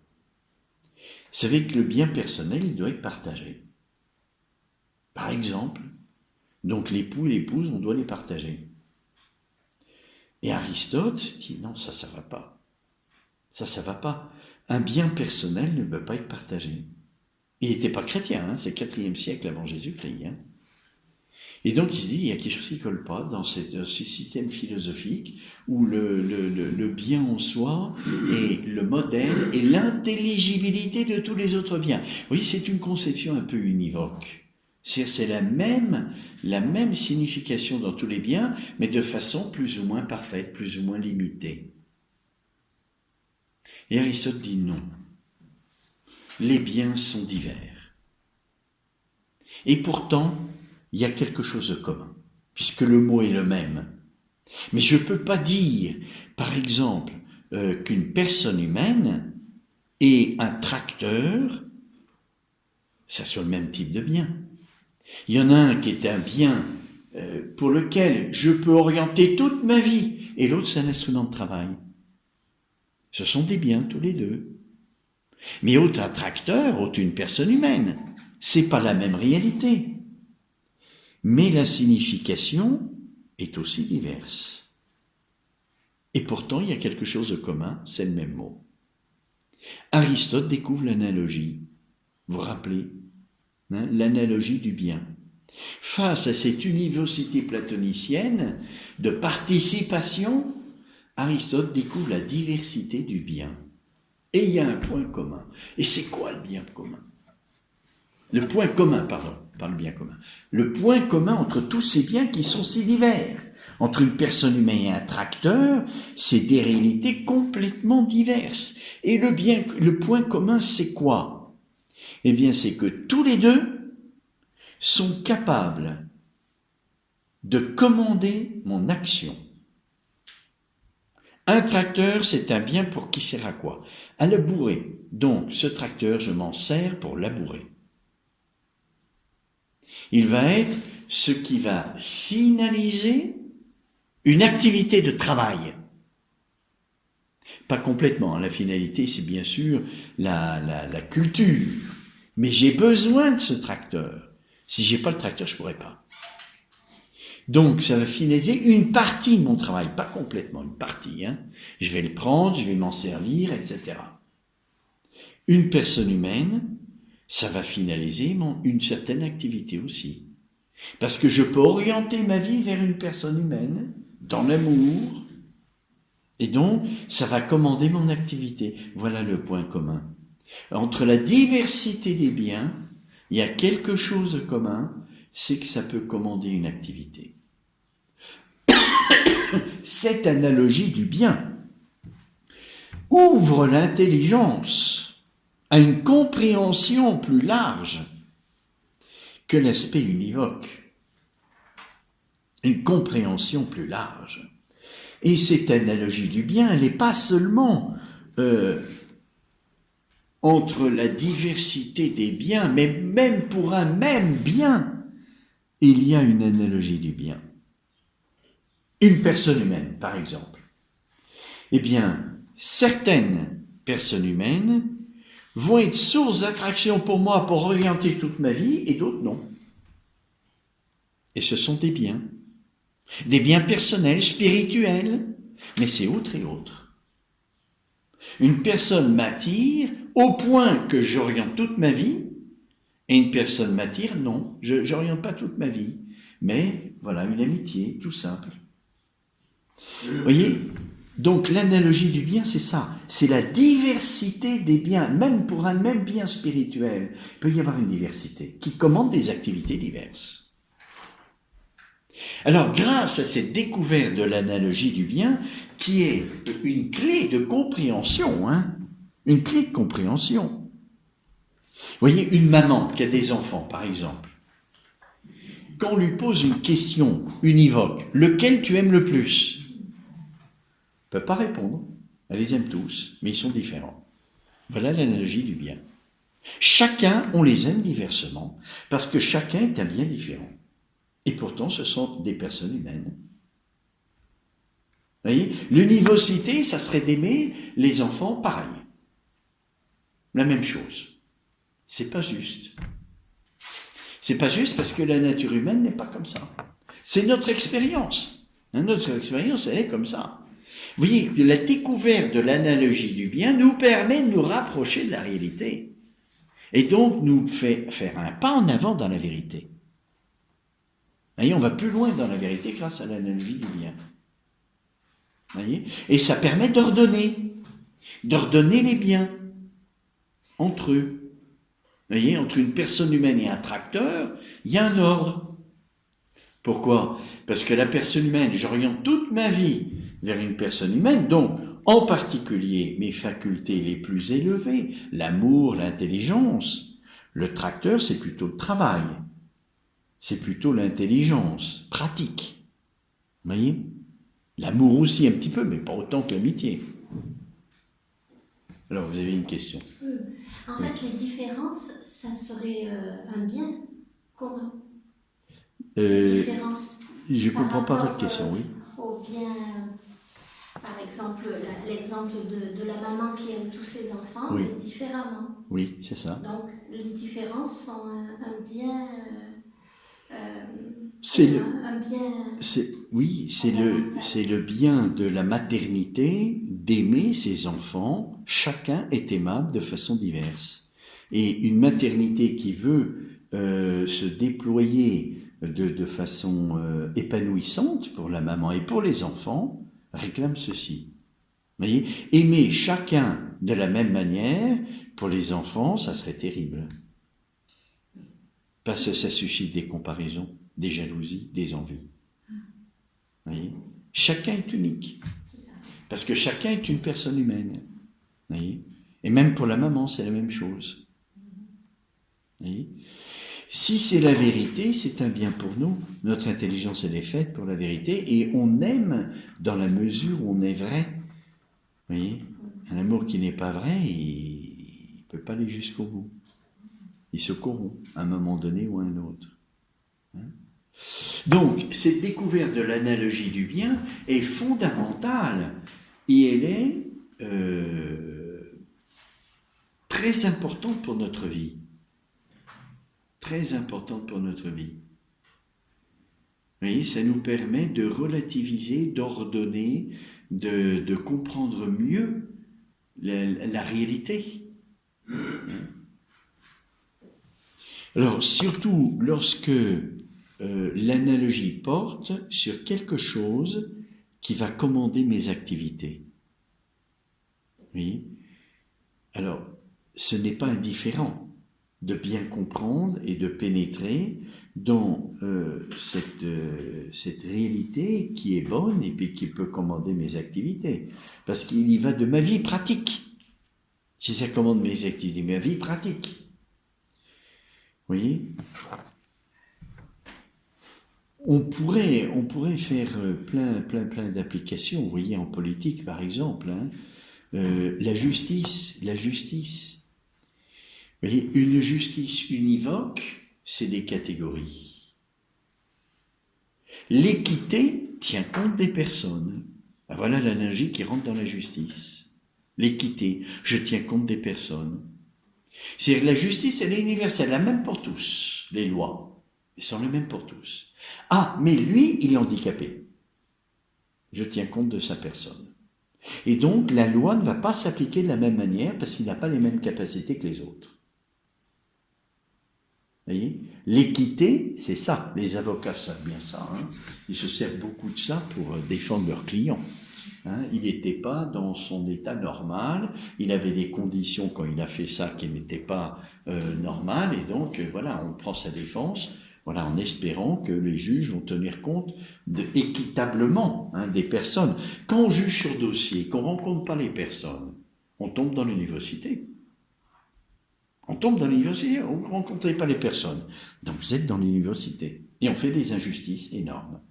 Vous savez que le bien personnel, il doit être partagé. Par exemple, donc l'époux et l'épouse, on doit les partager. Et Aristote dit non, ça va pas. Ça va pas. Un bien personnel ne peut pas être partagé. Il n'était pas chrétien, c'est le 4e siècle avant Jésus-Christ. Et donc il se dit, il y a quelque chose qui ne colle pas dans ce système philosophique où le bien en soi est le modèle et l'intelligibilité de tous les autres biens. Vous voyez, c'est une conception un peu univoque. C'est la même signification dans tous les biens, mais de façon plus ou moins parfaite, plus ou moins limitée. Et Aristote dit non. Les biens sont divers. Et pourtant, il y a quelque chose de commun, puisque le mot est le même. Mais je ne peux pas dire, par exemple, qu'une personne humaine et un tracteur, ça soit le même type de bien. Il y en a un qui est un bien pour lequel je peux orienter toute ma vie, et l'autre c'est un instrument de travail. Ce sont des biens tous les deux. Mais autre un tracteur, autre une personne humaine. C'est pas la même réalité. Mais la signification est aussi diverse. Et pourtant, il y a quelque chose de commun, c'est le même mot. Aristote découvre l'analogie. Vous vous rappelez, hein, l'analogie du bien. Face à cette université platonicienne de participation, Aristote découvre la diversité du bien. Et il y a un point commun. Et c'est quoi le bien commun? Le point commun, pardon, pas le bien commun. Le point commun entre tous ces biens qui sont si divers. Entre une personne humaine et un tracteur, c'est des réalités complètement diverses. Et le point commun, c'est quoi? Eh bien, c'est que tous les deux sont capables de commander mon action. Un tracteur, c'est un bien pour qui sert à quoi? À labourer. Donc, ce tracteur, je m'en sers pour labourer. Il va être ce qui va finaliser une activité de travail. Pas complètement. La finalité, c'est bien sûr la culture. Mais j'ai besoin de ce tracteur. Si j'ai pas le tracteur, je pourrais pas. Donc, ça va finaliser une partie de mon travail, pas complètement, une partie. Hein. Je vais le prendre, je vais m'en servir, etc. Une personne humaine, ça va finaliser une certaine activité aussi. Parce que je peux orienter ma vie vers une personne humaine, dans l'amour, et donc, ça va commander mon activité. Voilà le point commun. Entre la diversité des biens, il y a quelque chose de commun, c'est que ça peut commander une activité. Cette analogie du bien ouvre l'intelligence à une compréhension plus large que l'aspect univoque. Une compréhension plus large. Et cette analogie du bien, elle n'est pas seulement entre la diversité des biens, mais même pour un même bien, il y a une analogie du bien. Une personne humaine, par exemple. Eh bien, certaines personnes humaines vont être source d'attraction pour moi pour orienter toute ma vie, et d'autres non. Et ce sont des biens personnels, spirituels, mais c'est autre et autre. Une personne m'attire au point que j'oriente toute ma vie, et une personne m'attire, non, je n'oriente pas toute ma vie. Mais voilà, une amitié, tout simple. Vous voyez? Donc l'analogie du bien, c'est ça. C'est la diversité des biens, même pour un même bien spirituel. Il peut y avoir une diversité qui commande des activités diverses. Alors, grâce à cette découverte de l'analogie du bien, qui est une clé de compréhension, une clé de compréhension. Vous voyez, une maman qui a des enfants, par exemple, quand on lui pose une question univoque, lequel tu aimes le plus? Elle ne peut pas répondre. Elle les aime tous, mais ils sont différents. Voilà l'analogie du bien. Chacun, on les aime diversement, parce que chacun est un bien différent. Et pourtant, ce sont des personnes humaines. Vous voyez, l'univocité, ça serait d'aimer les enfants pareil. La même chose. C'est pas juste. C'est pas juste parce que la nature humaine n'est pas comme ça. C'est notre expérience. Notre expérience, elle est comme ça. Vous voyez, la découverte de l'analogie du bien nous permet de nous rapprocher de la réalité. Et donc, nous fait faire un pas en avant dans la vérité. Vous voyez, on va plus loin dans la vérité grâce à l'analogie du bien. Vous voyez? Et ça permet d'ordonner les biens entre eux. Vous voyez, entre une personne humaine et un tracteur, il y a un ordre. Pourquoi? Parce que la personne humaine, j'oriente toute ma vie vers une personne humaine, donc en particulier mes facultés les plus élevées, l'amour, l'intelligence. Le tracteur, c'est plutôt le travail. C'est plutôt l'intelligence pratique. Vous voyez? L'amour aussi un petit peu, mais pas autant que l'amitié. Alors, vous avez une question?
En fait, les différences, ça serait un bien commun. Les différences.
Je ne comprends pas votre question, oui.
Au bien, par exemple, l'exemple de la maman qui aime tous ses enfants,
Oui.
mais différemment.
Oui, c'est ça.
Donc, les différences sont un bien...
C'est
un bien.
Oui, c'est le bien de la maternité d'aimer ses enfants. Chacun est aimable de façon diverse. Et une maternité qui veut se déployer de façon épanouissante pour la maman et pour les enfants réclame ceci. Vous voyez, aimer chacun de la même manière, pour les enfants, ça serait terrible. Parce que ça suscite des comparaisons, des jalousies, des envies. Vous voyez, chacun est unique. Parce que chacun est une personne humaine. Vous voyez, et même pour la maman, c'est la même chose. Vous voyez, si c'est la vérité, c'est un bien pour nous. Notre intelligence, elle est faite pour la vérité, et on aime dans la mesure où on est vrai. Vous voyez, un amour qui n'est pas vrai, il ne peut pas aller jusqu'au bout. Il se corrompt à un moment donné ou à un autre. Donc, cette découverte de l'analogie du bien est fondamentale et elle est très importante pour notre vie. Très importante pour notre vie. Vous voyez, ça nous permet de relativiser, d'ordonner, de comprendre mieux la réalité. Alors, surtout lorsque l'analogie porte sur quelque chose qui va commander mes activités. Oui. Alors, ce n'est pas indifférent de bien comprendre et de pénétrer dans cette réalité qui est bonne et puis qui peut commander mes activités. Parce qu'il y va de ma vie pratique. Si ça commande mes activités, ma vie pratique. Vous voyez, on pourrait faire plein d'applications. Vous voyez, en politique, par exemple, la justice. Vous voyez, une justice univoque, c'est des catégories. L'équité tient compte des personnes. Ben voilà l'analogie qui rentre dans la justice. L'équité, je tiens compte des personnes. C'est-à-dire que la justice, elle est universelle, la même pour tous, les lois. Elles sont les mêmes pour tous. Ah, mais lui, il est handicapé. Je tiens compte de sa personne. Et donc, la loi ne va pas s'appliquer de la même manière parce qu'il n'a pas les mêmes capacités que les autres. Vous voyez, l'équité, c'est ça. Les avocats savent bien ça. Ils se servent beaucoup de ça pour défendre leurs clients. Il n'était pas dans son état normal, il avait des conditions quand il a fait ça qui n'étaient pas normales, et donc voilà, on prend sa défense, voilà, en espérant que les juges vont tenir compte équitablement des personnes. Quand on juge sur dossier, qu'on ne rencontre pas les personnes, on tombe dans l'université. On tombe dans l'université, on ne rencontre pas les personnes. Donc vous êtes dans l'université, et on fait des injustices énormes.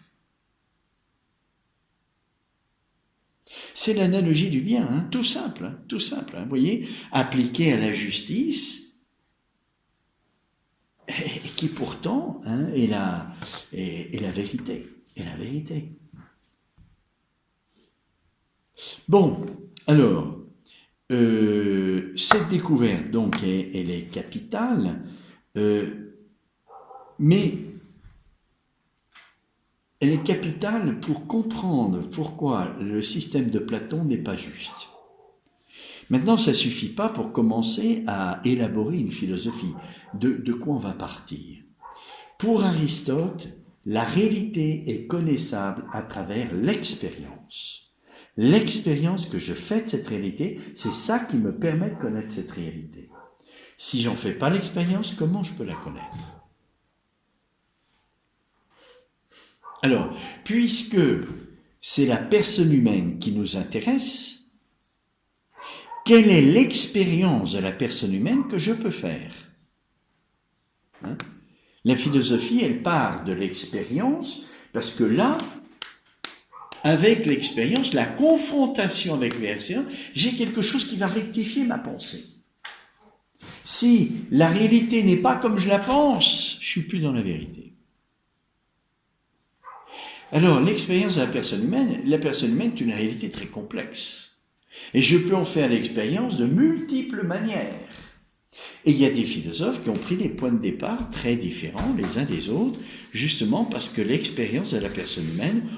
C'est l'analogie du bien, tout simple, vous voyez, appliqué à la justice, et qui pourtant est la vérité, Bon, alors, cette découverte, donc, elle est capitale, mais elle est capitale pour comprendre pourquoi le système de Platon n'est pas juste. Maintenant, ça ne suffit pas pour commencer à élaborer une philosophie. De quoi on va partir? Pour Aristote, la réalité est connaissable à travers l'expérience. L'expérience que je fais de cette réalité, c'est ça qui me permet de connaître cette réalité. Si j'en fais pas l'expérience, comment je peux la connaître? Alors, puisque c'est la personne humaine qui nous intéresse, quelle est l'expérience de la personne humaine que je peux faire? La philosophie, elle part de l'expérience, parce que là, avec l'expérience, la confrontation avec l'expérience, j'ai quelque chose qui va rectifier ma pensée. Si la réalité n'est pas comme je la pense, je suis plus dans la vérité. Alors, l'expérience de la personne humaine est une réalité très complexe. Et je peux en faire l'expérience de multiples manières. Et il y a des philosophes qui ont pris des points de départ très différents les uns des autres, justement parce que l'expérience de la personne humaine,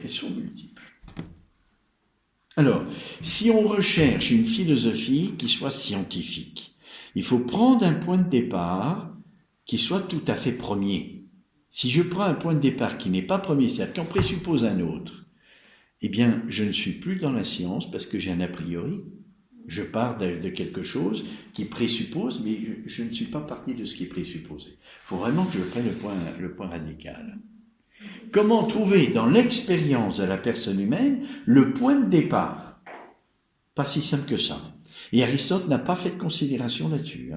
elles sont multiples. Alors, si on recherche une philosophie qui soit scientifique, il faut prendre un point de départ qui soit tout à fait premier. Si je prends un point de départ qui n'est pas premier, c'est-à-dire qu'on présuppose un autre, eh bien, je ne suis plus dans la science parce que j'ai un a priori. Je pars de quelque chose qui présuppose, mais je ne suis pas parti de ce qui est présupposé. Il faut vraiment que je prenne le point radical. Comment trouver dans l'expérience de la personne humaine le point de départ? Pas si simple que ça. Et Aristote n'a pas fait de considération là-dessus.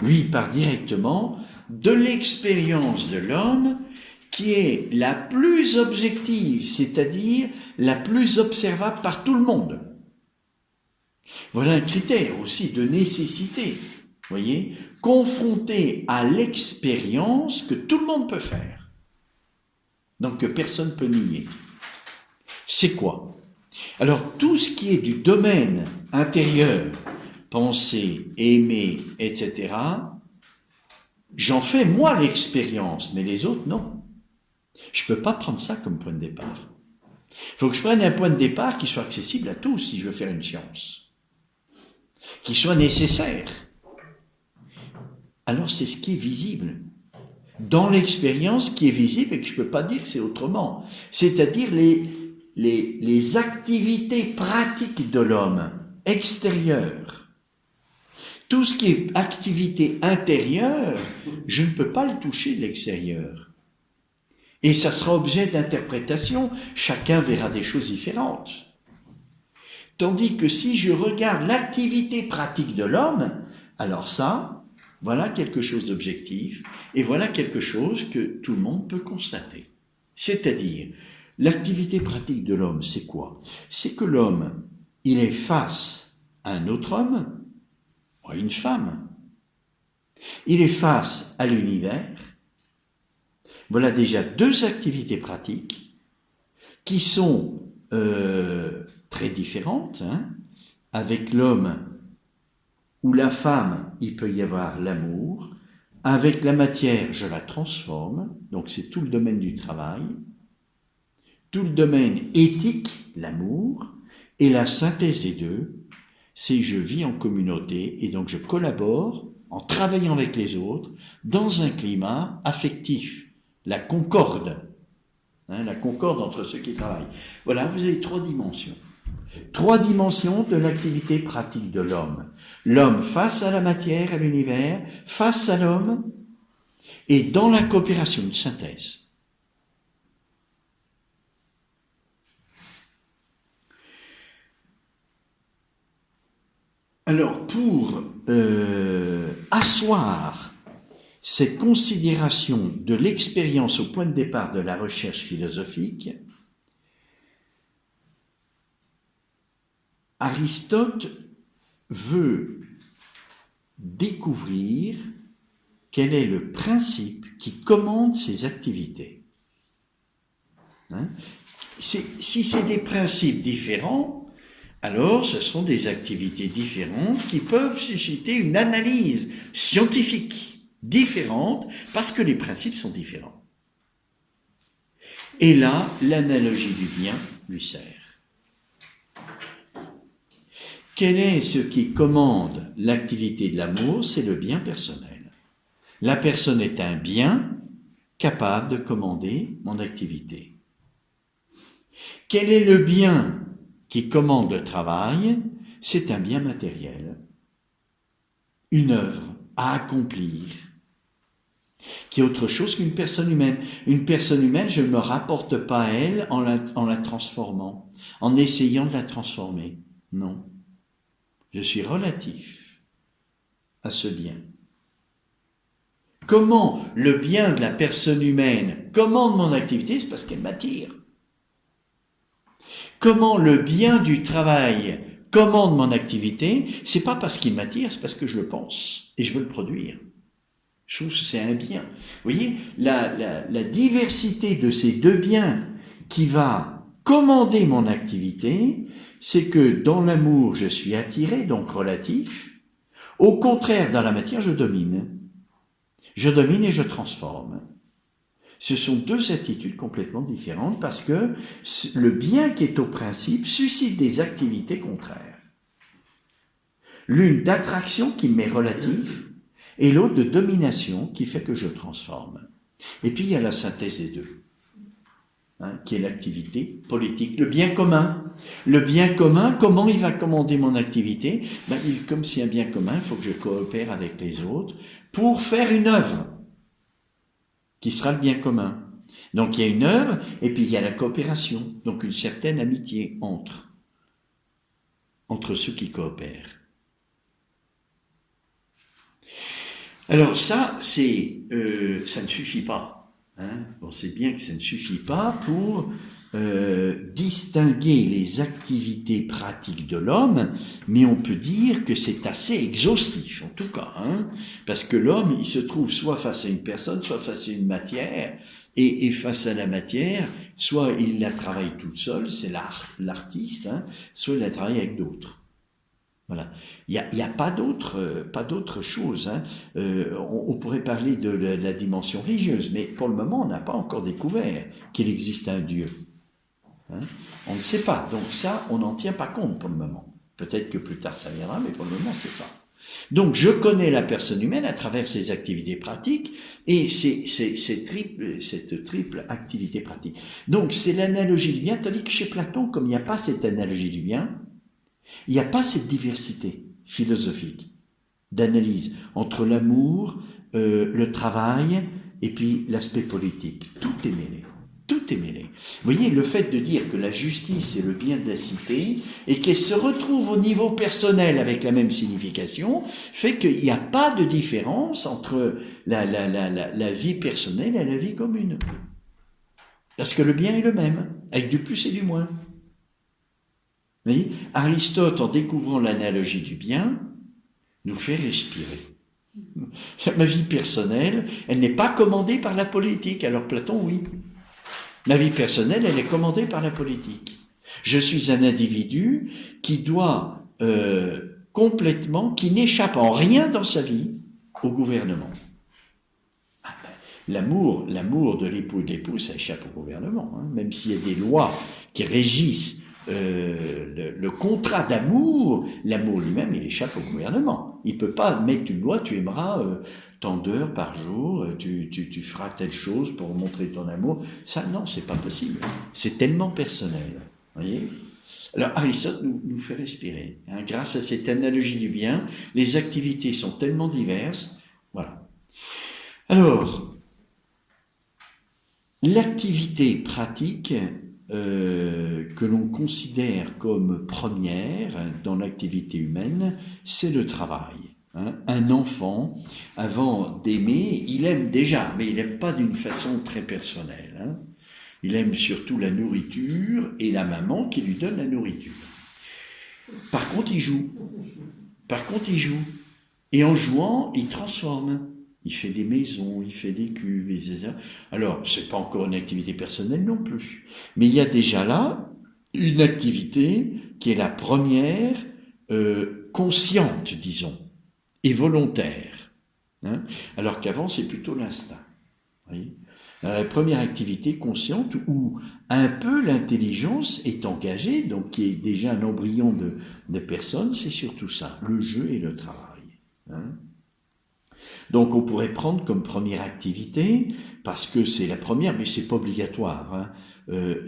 Lui, il part directement de l'expérience de l'homme qui est la plus objective, c'est-à-dire la plus observable par tout le monde. Voilà un critère aussi de nécessité, voyez, confronté à l'expérience que tout le monde peut faire, donc que personne ne peut nier. C'est quoi? Alors, tout ce qui est du domaine intérieur, penser, aimer, etc., j'en fais moi l'expérience, mais les autres, non. Je ne peux pas prendre ça comme point de départ. Il faut que je prenne un point de départ qui soit accessible à tous si je veux faire une science, qui soit nécessaire. Alors c'est ce qui est visible. Dans l'expérience qui est visible et que je ne peux pas dire que c'est autrement. C'est-à-dire les activités pratiques de l'homme, extérieures. Tout ce qui est activité intérieure, je ne peux pas le toucher de l'extérieur. Et ça sera objet d'interprétation, chacun verra des choses différentes. Tandis que si je regarde l'activité pratique de l'homme, alors ça, voilà quelque chose d'objectif, et voilà quelque chose que tout le monde peut constater. C'est-à-dire, l'activité pratique de l'homme, c'est quoi? C'est que l'homme, il est face à un autre homme, à une femme. Il est face à l'univers. Voilà déjà deux activités pratiques qui sont très différentes. Avec l'homme ou la femme, il peut y avoir l'amour. Avec la matière, je la transforme. Donc c'est tout le domaine du travail. Tout le domaine éthique, l'amour. Et la synthèse des deux, c'est je vis en communauté et donc je collabore en travaillant avec les autres dans un climat affectif. La concorde entre ceux qui travaillent. Voilà, vous avez trois dimensions. Trois dimensions de l'activité pratique de l'homme. L'homme face à la matière, à l'univers, face à l'homme, et dans la coopération, une synthèse. Alors, pour asseoir cette considération de l'expérience au point de départ de la recherche philosophique, Aristote veut découvrir quel est le principe qui commande ces activités. Si c'est des principes différents, alors ce sont des activités différentes qui peuvent susciter une analyse scientifique différente parce que les principes sont différents. Et là, l'analogie du bien lui sert. Quel est ce qui commande l'activité de l'amour? C'est le bien personnel. La personne est un bien capable de commander mon activité. Quel est le bien qui commande le travail? C'est un bien matériel, une œuvre à accomplir, qui est autre chose qu'une personne humaine. Une personne humaine, je ne me rapporte pas à elle en la transformant, en essayant de la transformer. Non. Je suis relatif à ce bien. Comment le bien de la personne humaine commande mon activité? C'est parce qu'elle m'attire. Comment le bien du travail commande mon activité? C'est pas parce qu'il m'attire, c'est parce que je le pense et je veux le produire. Je trouve que c'est un bien. Vous voyez, la diversité de ces deux biens qui va commander mon activité, c'est que dans l'amour, je suis attiré, donc relatif, Au contraire, dans la matière, je domine. Je domine et je transforme. Ce sont deux attitudes complètement différentes parce que le bien qui est au principe suscite des activités contraires. L'une d'attraction qui m'est relative et l'autre de domination qui fait que je transforme. Et puis il y a la synthèse des deux, qui est l'activité politique, le bien commun. Le bien commun, comment il va commander mon activité? Comme c'est un bien commun, il faut que je coopère avec les autres pour faire une œuvre qui sera le bien commun. Donc il y a une œuvre et puis il y a la coopération, donc une certaine amitié entre ceux qui coopèrent. Alors ça, ça ne suffit pas. On sait bien que ça ne suffit pas pour distinguer les activités pratiques de l'homme, mais on peut dire que c'est assez exhaustif, en tout cas, parce que l'homme, il se trouve soit face à une personne, soit face à une matière, et face à la matière, soit il la travaille toute seule, c'est l'artiste, soit il la travaille avec d'autres. Voilà. Il y a pas d'autre chose. On pourrait parler de la dimension religieuse, mais pour le moment, on n'a pas encore découvert qu'il existe un Dieu. On ne sait pas. Donc ça, on n'en tient pas compte pour le moment. Peut-être que plus tard ça viendra, mais pour le moment, c'est ça. Donc je connais la personne humaine à travers ses activités pratiques et cette triple activité pratique. Donc c'est l'analogie du bien, tandis que chez Platon, comme il n'y a pas cette analogie du bien, il n'y a pas cette diversité philosophique d'analyse entre l'amour, le travail et puis l'aspect politique. Tout est mêlé. Tout est mêlé. Vous voyez, le fait de dire que la justice c'est le bien de la cité et qu'elle se retrouve au niveau personnel avec la même signification fait qu'il n'y a pas de différence entre la vie personnelle et la vie commune. Parce que le bien est le même, avec du plus et du moins. Vous voyez, Aristote, en découvrant l'analogie du bien, nous fait respirer. Ma vie personnelle, elle n'est pas commandée par la politique. Alors Platon, oui. Ma vie personnelle, elle est commandée par la politique. Je suis un individu qui doit complètement, qui n'échappe en rien dans sa vie au gouvernement. L'amour de l'époux et de l'épouse, ça échappe au gouvernement. Même s'il y a des lois qui régissent le contrat d'amour, l'amour lui-même, il échappe au gouvernement. Il peut pas mettre une loi, tu aimeras tant d'heures par jour, tu feras telle chose pour montrer ton amour. Ça, non, c'est pas possible. C'est tellement personnel. Voyez ? Alors Aristote nous fait respirer. Grâce à cette analogie du bien, les activités sont tellement diverses. Voilà. Alors, l'activité pratique que l'on considère comme première dans l'activité humaine, c'est le travail. Un enfant, avant d'aimer, il aime déjà, mais il n'aime pas d'une façon très personnelle. Il aime surtout la nourriture et la maman qui lui donne la nourriture. Par contre, il joue. Et en jouant, il transforme. Il fait des maisons, il fait des cuves, etc. Alors, c'est pas encore une activité personnelle non plus. Mais il y a déjà là une activité qui est la première, consciente, disons, et volontaire. Alors qu'avant, c'est plutôt l'instinct. Voyez ? Alors, la première activité consciente où un peu l'intelligence est engagée, donc qui est déjà un embryon de personne, c'est surtout ça, le jeu et le travail. Donc on pourrait prendre comme première activité, parce que c'est la première, mais c'est pas obligatoire,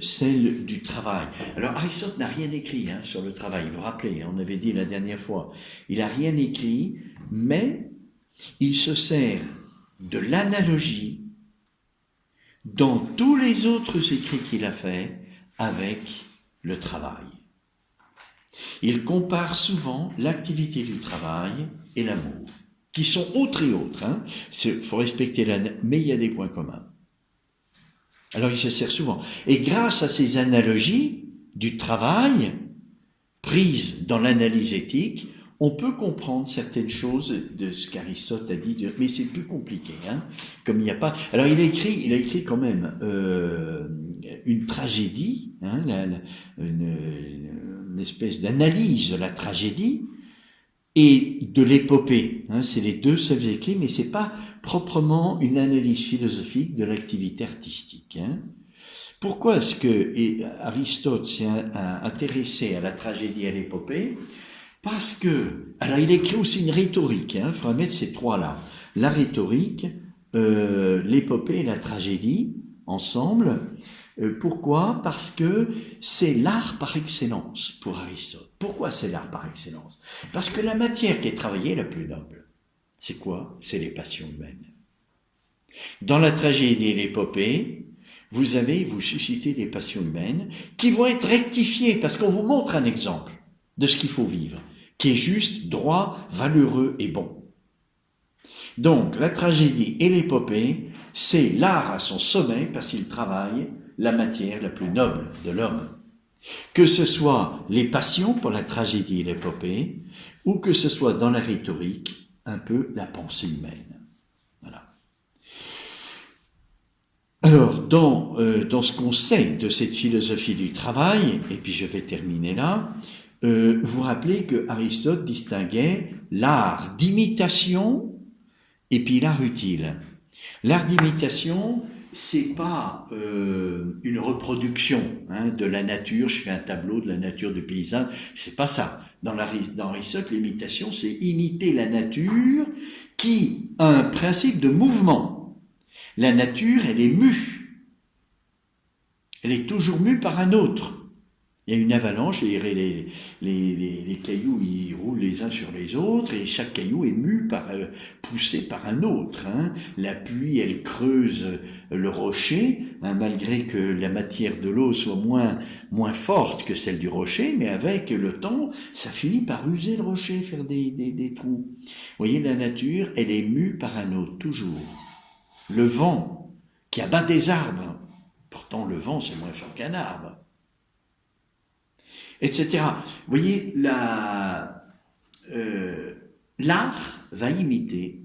celle du travail. Alors Aristote n'a rien écrit sur le travail, vous vous rappelez, on avait dit la dernière fois, il n'a rien écrit, mais il se sert de l'analogie dans tous les autres écrits qu'il a fait avec le travail. Il compare souvent l'activité du travail et l'amour, qui sont autres et autres. Il faut respecter mais il y a des points communs. Alors il se sert souvent. Et grâce à ces analogies du travail, prises dans l'analyse éthique, on peut comprendre certaines choses de ce qu'Aristote a dit, mais c'est plus compliqué. Comme il n'y a pas. Alors il a écrit quand même une tragédie, une espèce d'analyse de la tragédie. et de l'épopée. C'est les deux seuls écrits, mais c'est pas proprement une analyse philosophique de l'activité artistique. Pourquoi est-ce que Aristote s'est intéressé à la tragédie et à l'épopée? Parce que, alors il écrit aussi une rhétorique, il faudra mettre ces trois-là. La rhétorique, l'épopée et la tragédie, ensemble. Pourquoi? Parce que c'est l'art par excellence pour Aristote. Pourquoi c'est l'art par excellence? Parce que la matière qui est travaillée la plus noble, c'est quoi? C'est les passions humaines. Dans la tragédie et l'épopée, vous suscitez des passions humaines qui vont être rectifiées parce qu'on vous montre un exemple de ce qu'il faut vivre, qui est juste, droit, valeureux et bon. Donc, la tragédie et l'épopée, c'est l'art à son sommet parce qu'il travaille la matière la plus noble de l'homme. Que ce soit les passions pour la tragédie et l'épopée, ou que ce soit dans la rhétorique, un peu la pensée humaine. Voilà. Alors, dans ce qu'on sait de cette philosophie du travail, et puis je vais terminer là, vous rappelez que Aristote distinguait l'art d'imitation et puis l'art utile. L'art d'imitation, c'est pas une reproduction de la nature. Je fais un tableau de la nature du paysan. C'est pas ça. Dans Aristote, l'imitation, c'est imiter la nature qui a un principe de mouvement. La nature, elle est mue. Elle est toujours mue par un autre. Il y a une avalanche, les cailloux ils roulent les uns sur les autres et chaque caillou est poussé par un autre. La pluie, elle creuse le rocher, malgré que la matière de l'eau soit moins forte que celle du rocher, mais avec le temps, ça finit par user le rocher, faire des trous. Vous voyez, la nature, elle est mue par un autre, toujours. Le vent qui abat des arbres, pourtant le vent c'est moins fort qu'un arbre. Etc. Vous voyez, l'art va imiter,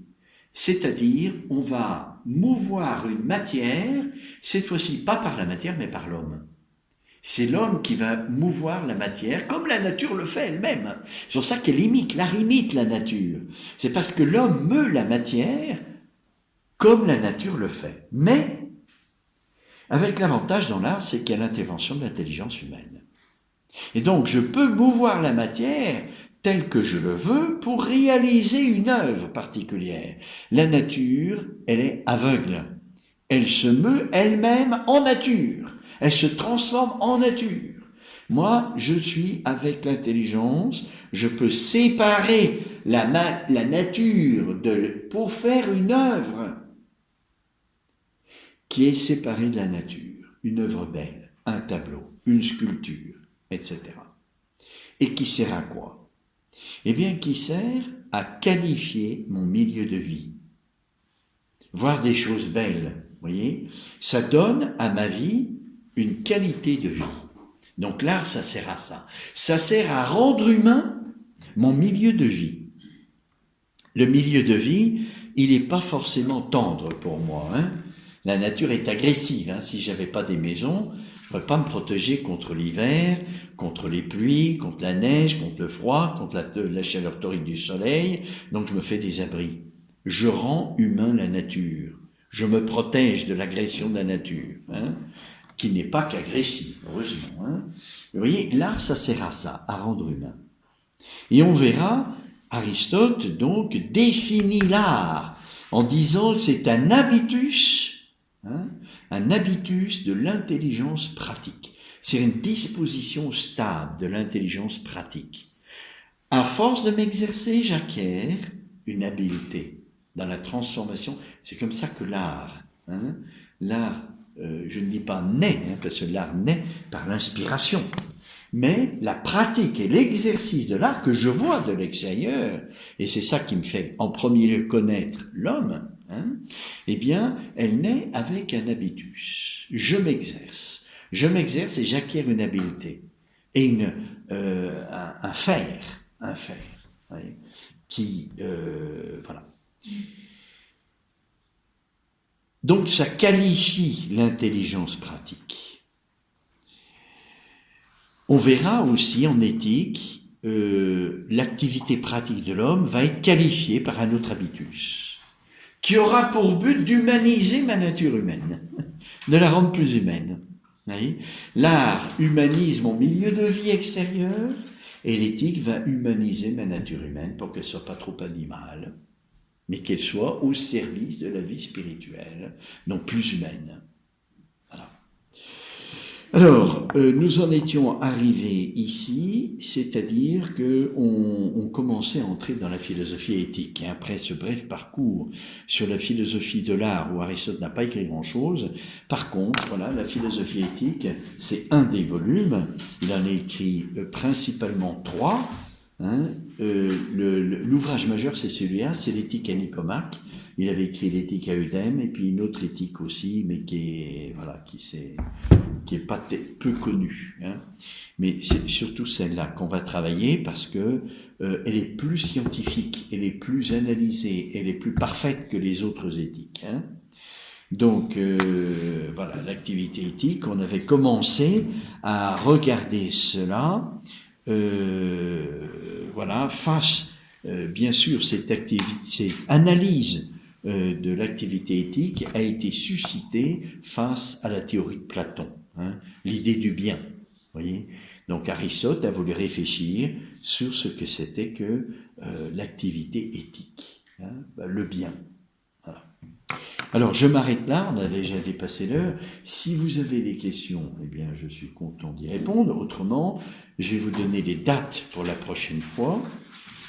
c'est-à-dire on va mouvoir une matière, cette fois-ci pas par la matière mais par l'homme. C'est l'homme qui va mouvoir la matière, comme la nature le fait elle-même. C'est pour ça qu'elle imite, l'art imite la nature. C'est parce que l'homme meut la matière comme la nature le fait. Mais, avec l'avantage dans l'art, c'est qu'il y a l'intervention de l'intelligence humaine. Et donc, je peux mouvoir la matière telle que je le veux pour réaliser une œuvre particulière. La nature, elle est aveugle. Elle se meut elle-même en nature. Elle se transforme en nature. Moi, je suis avec l'intelligence, je peux séparer la nature pour faire une œuvre qui est séparée de la nature. Une œuvre belle, un tableau, une sculpture, etc. Et qui sert à quoi? Eh bien, qui sert à qualifier mon milieu de vie. Voir des choses belles, voyez, ça donne à ma vie une qualité de vie. Donc l'art, ça sert à ça. Ça sert à rendre humain mon milieu de vie. Le milieu de vie, il n'est pas forcément tendre pour moi. La nature est agressive. Si j'avais pas des maisons, je ne pourrais pas me protéger contre l'hiver, contre les pluies, contre la neige, contre le froid, contre la chaleur torride du soleil. Donc je me fais des abris. Je rends humain la nature. Je me protège de l'agression de la nature, qui n'est pas qu'agressive, heureusement. Vous voyez, l'art, ça sert à ça, à rendre humain. Et on verra, Aristote, donc, définit l'art en disant que c'est un habitus de l'intelligence pratique. C'est une disposition stable de l'intelligence pratique. À force de m'exercer, j'acquiers une habileté dans la transformation. C'est comme ça que l'art, l'art, je ne dis pas naît, parce que l'art naît par l'inspiration, mais la pratique et l'exercice de l'art que je vois de l'extérieur, et c'est ça qui me fait en premier lieu connaître l'homme, eh bien, elle naît avec un habitus. Je m'exerce et j'acquiers une habileté et un faire, voyez, qui, voilà. Donc ça qualifie l'intelligence pratique. On verra aussi en éthique l'activité pratique de l'homme va être qualifiée par un autre habitus, qui aura pour but d'humaniser ma nature humaine, de la rendre plus humaine. Oui. L'art humanise mon milieu de vie extérieur, et l'éthique va humaniser ma nature humaine pour qu'elle ne soit pas trop animale, mais qu'elle soit au service de la vie spirituelle, non plus humaine. Voilà. Alors, nous en étions arrivés ici, c'est-à-dire qu'on commençait à entrer dans la philosophie éthique. Et après ce bref parcours sur la philosophie de l'art, où Aristote n'a pas écrit grand-chose, par contre, voilà, la philosophie éthique, c'est un des volumes. Il en a écrit principalement 3. L'ouvrage majeur, c'est celui-là, c'est l'éthique à Nicomaque. Il avait écrit l'éthique à Eudème, et puis une autre éthique aussi, mais qui est pas peu connue. Mais c'est surtout celle-là qu'on va travailler parce que elle est plus scientifique, elle est plus analysée, elle est plus parfaite que les autres éthiques. Donc, voilà, l'activité éthique, on avait commencé à regarder cela. Voilà, face, bien sûr, cette analyse de l'activité éthique a été suscitée face à la théorie de Platon, l'idée du bien. Voyez, donc Aristote a voulu réfléchir sur ce que c'était que l'activité éthique, le bien. Voilà. Alors, je m'arrête là, on a déjà dépassé l'heure. Si vous avez des questions, eh bien, je suis content d'y répondre. Autrement, je vais vous donner les dates pour la prochaine fois.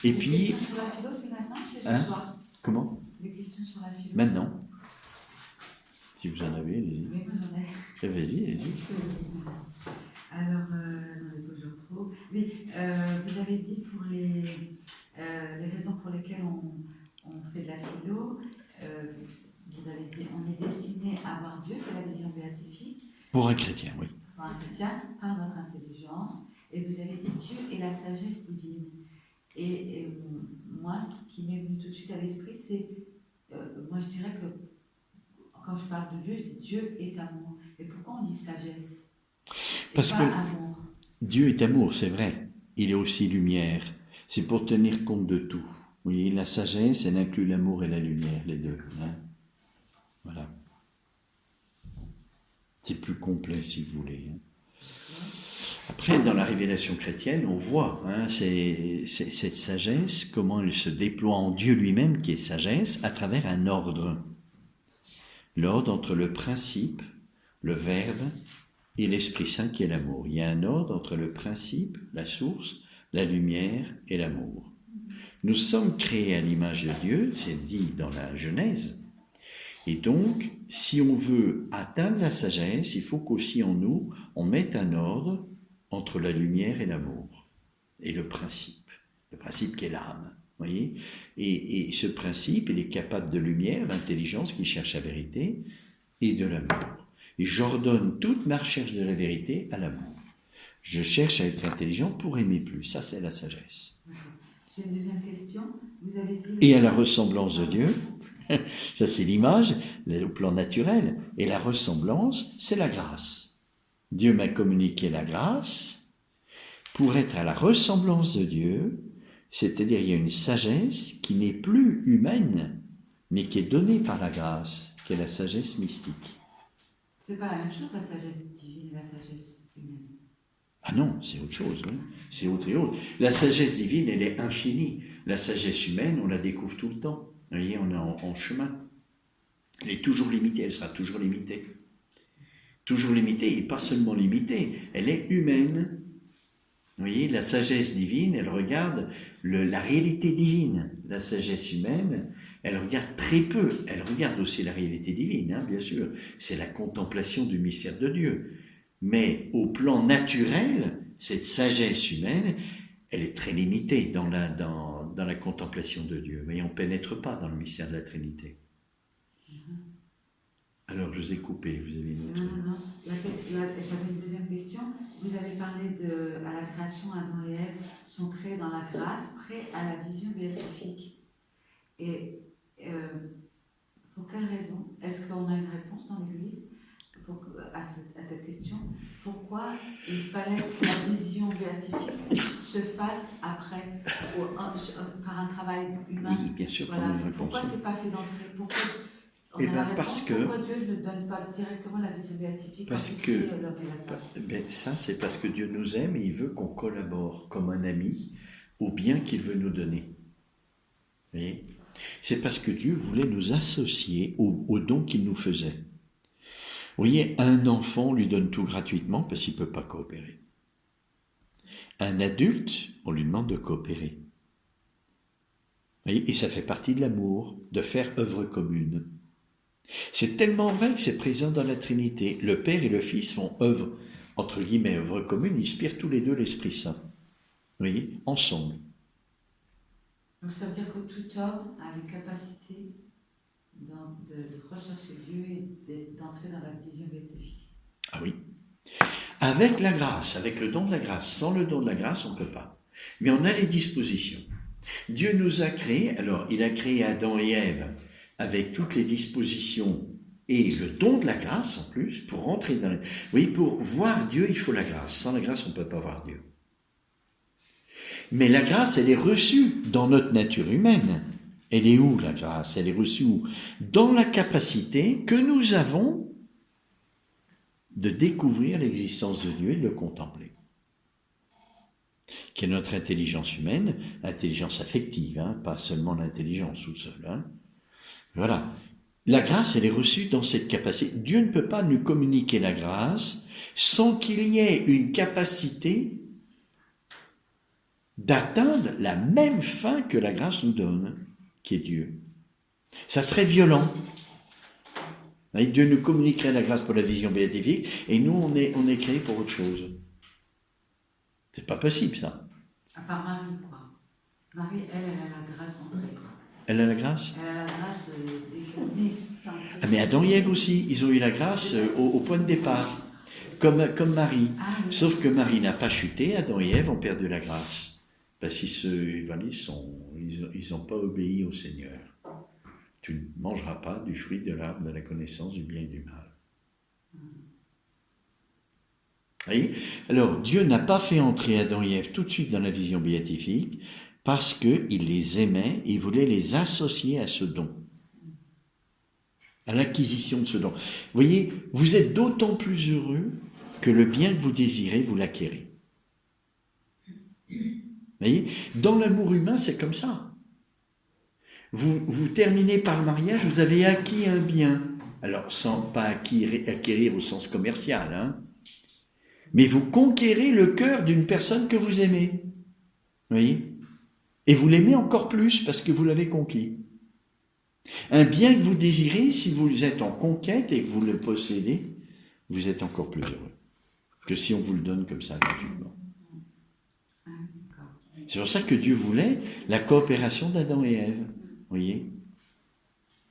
Et puis...
Les questions sur la philo, c'est maintenant ou c'est ce soir?
Comment?
Les questions sur la philo.
Maintenant. Si vous en avez, allez-y.
Oui, moi j'en ai.
Vas-y, allez-y.
Alors, il faut que je retrouve. Oui, vous avez dit pour les raisons pour lesquelles on fait de la philo, vous avez dit on est destiné à voir Dieu, c'est la vision béatifique.
Pour un chrétien, oui.
Pour un chrétien, par notre intelligence. Et vous avez dit Dieu et la sagesse divine. Et moi, ce qui m'est venu tout de suite à l'esprit, c'est, moi je dirais que quand je parle de Dieu, je dis Dieu est amour. Et pourquoi on dit sagesse?
Parce que
amour.
Dieu est amour, c'est vrai. Il est aussi lumière. C'est pour tenir compte de tout. Vous voyez, la sagesse, elle inclut l'amour et la lumière, les deux. Voilà. C'est plus complet, si vous voulez. Après, dans la révélation chrétienne, on voit cette sagesse, comment elle se déploie en Dieu lui-même, qui est sagesse, à travers un ordre. L'ordre entre le principe, le verbe et l'Esprit Saint qui est l'amour. Il y a un ordre entre le principe, la source, la lumière et l'amour. Nous sommes créés à l'image de Dieu, c'est dit dans la Genèse. Et donc, si on veut atteindre la sagesse, il faut qu'aussi en nous, on mette un ordre entre la lumière et l'amour, et le principe qui est l'âme. Voyez, et ce principe, il est capable de lumière, l'intelligence qui cherche la vérité, et de l'amour. Et j'ordonne toute ma recherche de la vérité à l'amour. Je cherche à être intelligent pour aimer plus. Ça, c'est la sagesse.
J'ai une deuxième question. Vous avez dit...
Et à la ressemblance de Dieu, ça c'est l'image, au plan naturel, et la ressemblance, c'est la grâce. Dieu m'a communiqué la grâce pour être à la ressemblance de Dieu. C'est-à-dire, il y a une sagesse qui n'est plus humaine, mais qui est donnée par la grâce, qui est la sagesse mystique.
C'est pas la même chose, la sagesse divine et la sagesse humaine.
Ah non, c'est autre chose, oui. C'est autre et autre. La sagesse divine, elle est infinie. La sagesse humaine, on la découvre tout le temps. Vous voyez, on est en chemin. Elle est toujours limitée, elle sera toujours limitée. Toujours limitée, et pas seulement limitée, elle est humaine. Vous voyez, la sagesse divine, elle regarde la réalité divine. La sagesse humaine, elle regarde très peu. Elle regarde aussi la réalité divine, bien sûr. C'est la contemplation du mystère de Dieu. Mais au plan naturel, cette sagesse humaine, elle est très limitée dans la contemplation de Dieu. Vous voyez, on ne pénètre pas dans le mystère de la Trinité. Alors, je vous ai coupé, vous avez une autre...
Non. J'avais une deuxième question. Vous avez parlé à la création, Adam et Ève sont créés dans la grâce, prêts à la vision béatifique. Et pour quelle raison? Est-ce qu'on a une réponse dans l'Église à cette question? Pourquoi il fallait que la vision béatifique se fasse par un travail humain.
Oui, bien sûr,
Voilà.
comme une réponse.
Pourquoi c'est pas fait d'entrée? Pourquoi on
Eh
a
ben,
la réponse,
parce que-
pourquoi Dieu ne donne pas directement la vision béatifique
Parce
quand il
que-
crée l'homme et la femme?
Ben, ça, c'est parce que Dieu nous aime et il veut qu'on collabore comme un ami au bien qu'il veut nous donner. Vous voyez? C'est parce que Dieu voulait nous associer au don qu'il nous faisait. Vous voyez, un enfant, on lui donne tout gratuitement parce qu'il ne peut pas coopérer. Un adulte, on lui demande de coopérer. Vous voyez? Et ça fait partie de l'amour, de faire œuvre commune. C'est tellement vrai que c'est présent dans la Trinité. Le Père et le Fils font œuvre, entre guillemets, œuvre commune, ils inspirent tous les deux l'Esprit Saint. Vous voyez, ensemble.
Donc ça veut dire que tout homme a une capacité de rechercher Dieu et d'entrer dans la vision béatifique.
Ah oui. Avec la grâce, avec le don de la grâce. Sans le don de la grâce, on ne peut pas. Mais on a les dispositions. Dieu nous a créés, alors il a créé Adam et Ève avec toutes les dispositions et le don de la grâce en plus, pour entrer dans la... Oui, pour voir Dieu, il faut la grâce. Sans la grâce, on ne peut pas voir Dieu. Mais la grâce, elle est reçue dans notre nature humaine. Elle est où, la grâce? Elle est reçue où? Dans la capacité que nous avons de découvrir l'existence de Dieu et de le contempler. Qui est notre intelligence humaine, intelligence affective, hein, pas seulement l'intelligence tout seul. Hein. Voilà. La grâce, elle est reçue dans cette capacité. Dieu ne peut pas nous communiquer la grâce sans qu'il y ait une capacité d'atteindre la même fin que la grâce nous donne, qui est Dieu. Ça serait violent. Dieu nous communiquerait la grâce pour la vision béatifique, et nous, on est créés pour autre chose. C'est pas possible, ça.
À part Marie, quoi. Marie, elle a la grâce d'entrer.
Elle a la grâce?
Elle a la grâce déclinée.
Ah, mais Adam et Ève aussi, ils ont eu la grâce au point de départ, comme Marie.
Ah, oui.
Sauf que Marie n'a pas chuté, Adam et Ève ont perdu la grâce. Parce qu'ils n'ont pas obéi au Seigneur. Tu ne mangeras pas du fruit de l'arbre de la connaissance du bien et du mal. Vous voyez? Alors, Dieu n'a pas fait entrer Adam et Ève tout de suite dans la vision béatifique parce qu'il les aimait et il voulait les associer à ce don, à l'acquisition de ce don. Vous voyez, vous êtes d'autant plus heureux que le bien que vous désirez, vous l'acquérez. Vous voyez? Dans l'amour humain, c'est comme ça. Vous terminez par le mariage, vous avez acquis un bien. Alors, sans pas acquérir au sens commercial, hein. Mais vous conquérez le cœur d'une personne que vous aimez. Vous voyez? Et vous l'aimez encore plus parce que vous l'avez conquis. Un bien que vous désirez, si vous êtes en conquête et que vous le possédez, vous êtes encore plus heureux que si on vous le donne comme ça gratuitement. C'est pour ça que Dieu voulait la coopération d'Adam et Ève. Vous voyez?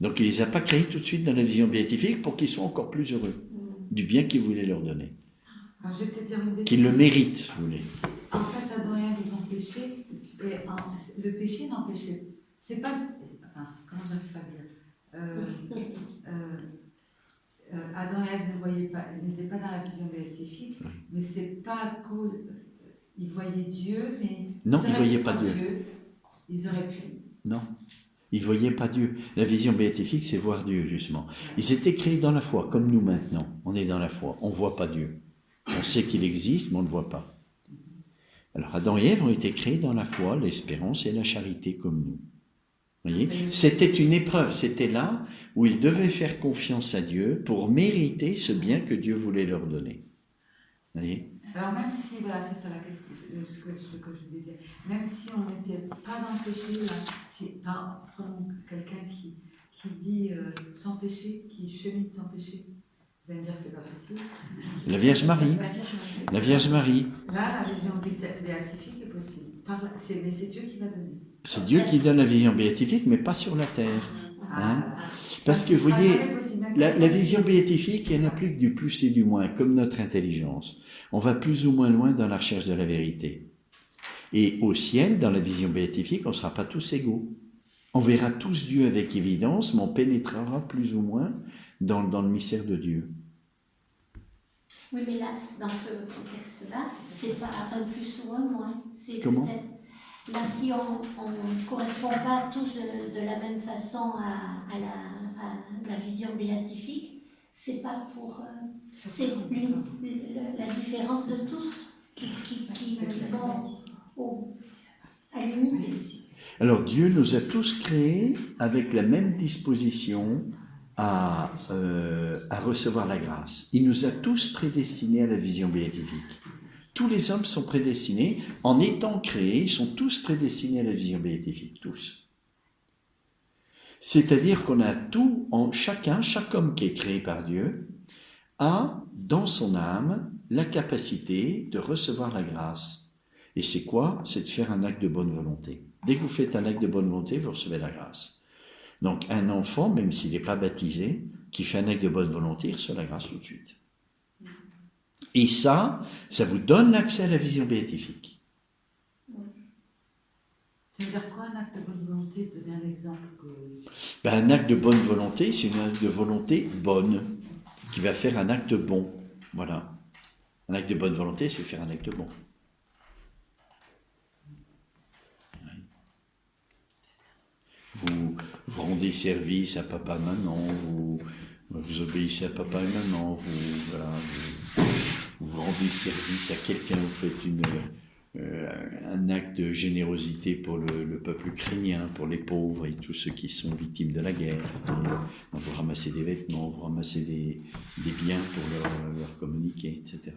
Donc il ne les a pas créés tout de suite dans la vision béatifique pour qu'ils soient encore plus heureux du bien qu'il voulait leur donner.
Alors, je vais peut-être dire une bêtise.
Qu'ils le méritent, vous voulez.
En fait, Adam et Ève, ils ont péché. Le péché n'empêchait. C'est pas. Enfin, comment j'arrive pas à dire Adam et Ève n'étaient pas dans la vision béatifique, mais c'est pas à cause. Ils voyaient Dieu, mais.
Non, ils ne voyaient pas Dieu.
Ils auraient pu.
Non. Ils ne voyaient pas Dieu. La vision béatifique, c'est voir Dieu, justement. Ils étaient créés dans la foi, comme nous maintenant. On est dans la foi. On ne voit pas Dieu. On sait qu'il existe, mais on ne le voit pas. Alors, Adam et Ève ont été créés dans la foi, l'espérance et la charité, comme nous. Vous voyez? C'était une épreuve. C'était là où ils devaient faire confiance à Dieu pour mériter ce bien que Dieu voulait leur donner. Vous voyez?
Alors même si, voilà, c'est ça la question, ce que je voulais dire, même si on n'était pas dans le péché, là, prenons quelqu'un qui vit sans péché, qui chemine sans péché, vous allez me dire c'est pas possible.
La Vierge Marie. La Vierge Marie.
Là, la vision béatifique est possible. Mais c'est Dieu qui va donner.
C'est Dieu qui donne la vision béatifique, mais pas sur la terre. Hein? Parce que vous voyez, la vision béatifique, elle n'implique du plus et du moins, comme notre intelligence. On va plus ou moins loin dans la recherche de la vérité. Et au ciel, dans la vision béatifique, on ne sera pas tous égaux. On verra tous Dieu avec évidence, mais on pénétrera plus ou moins dans le mystère de Dieu.
Oui, mais là, dans ce contexte-là, c'est pas un plus ou un moins. C'est
comment?
Là, si on ne correspond pas tous de la même façon à la vision béatifique, c'est pas pour... c'est la différence de tous qui vont à l'unité.
Alors Dieu nous a tous créés avec la même disposition à recevoir la grâce. Il nous a tous prédestinés à la vision béatifique. Tous les hommes sont prédestinés, en étant créés, ils sont tous prédestinés à la vision béatifique, tous. C'est-à-dire qu'on a tout en chacun, chaque homme qui est créé par Dieu, a dans son âme la capacité de recevoir la grâce. Et c'est quoi? C'est de faire un acte de bonne volonté. Dès que vous faites un acte de bonne volonté, vous recevez la grâce. Donc un enfant, même s'il n'est pas baptisé, qui fait un acte de bonne volonté, il reçoit la grâce tout de suite. Et ça vous donne l'accès à la vision béatifique.
Ça veut dire quoi un acte de bonne volonté? Donner un exemple
Un acte de bonne volonté, c'est un acte de volonté bonne, qui va faire un acte bon. Voilà. Un acte de bonne volonté, c'est faire un acte bon. Vous rendez service à papa, maman, vous obéissez à papa et maman, vous rendez service à quelqu'un, vous faites un acte de générosité pour le peuple ukrainien, pour les pauvres et tous ceux qui sont victimes de la guerre. Vous ramassez des vêtements, vous ramassez des biens pour leur communiquer, etc.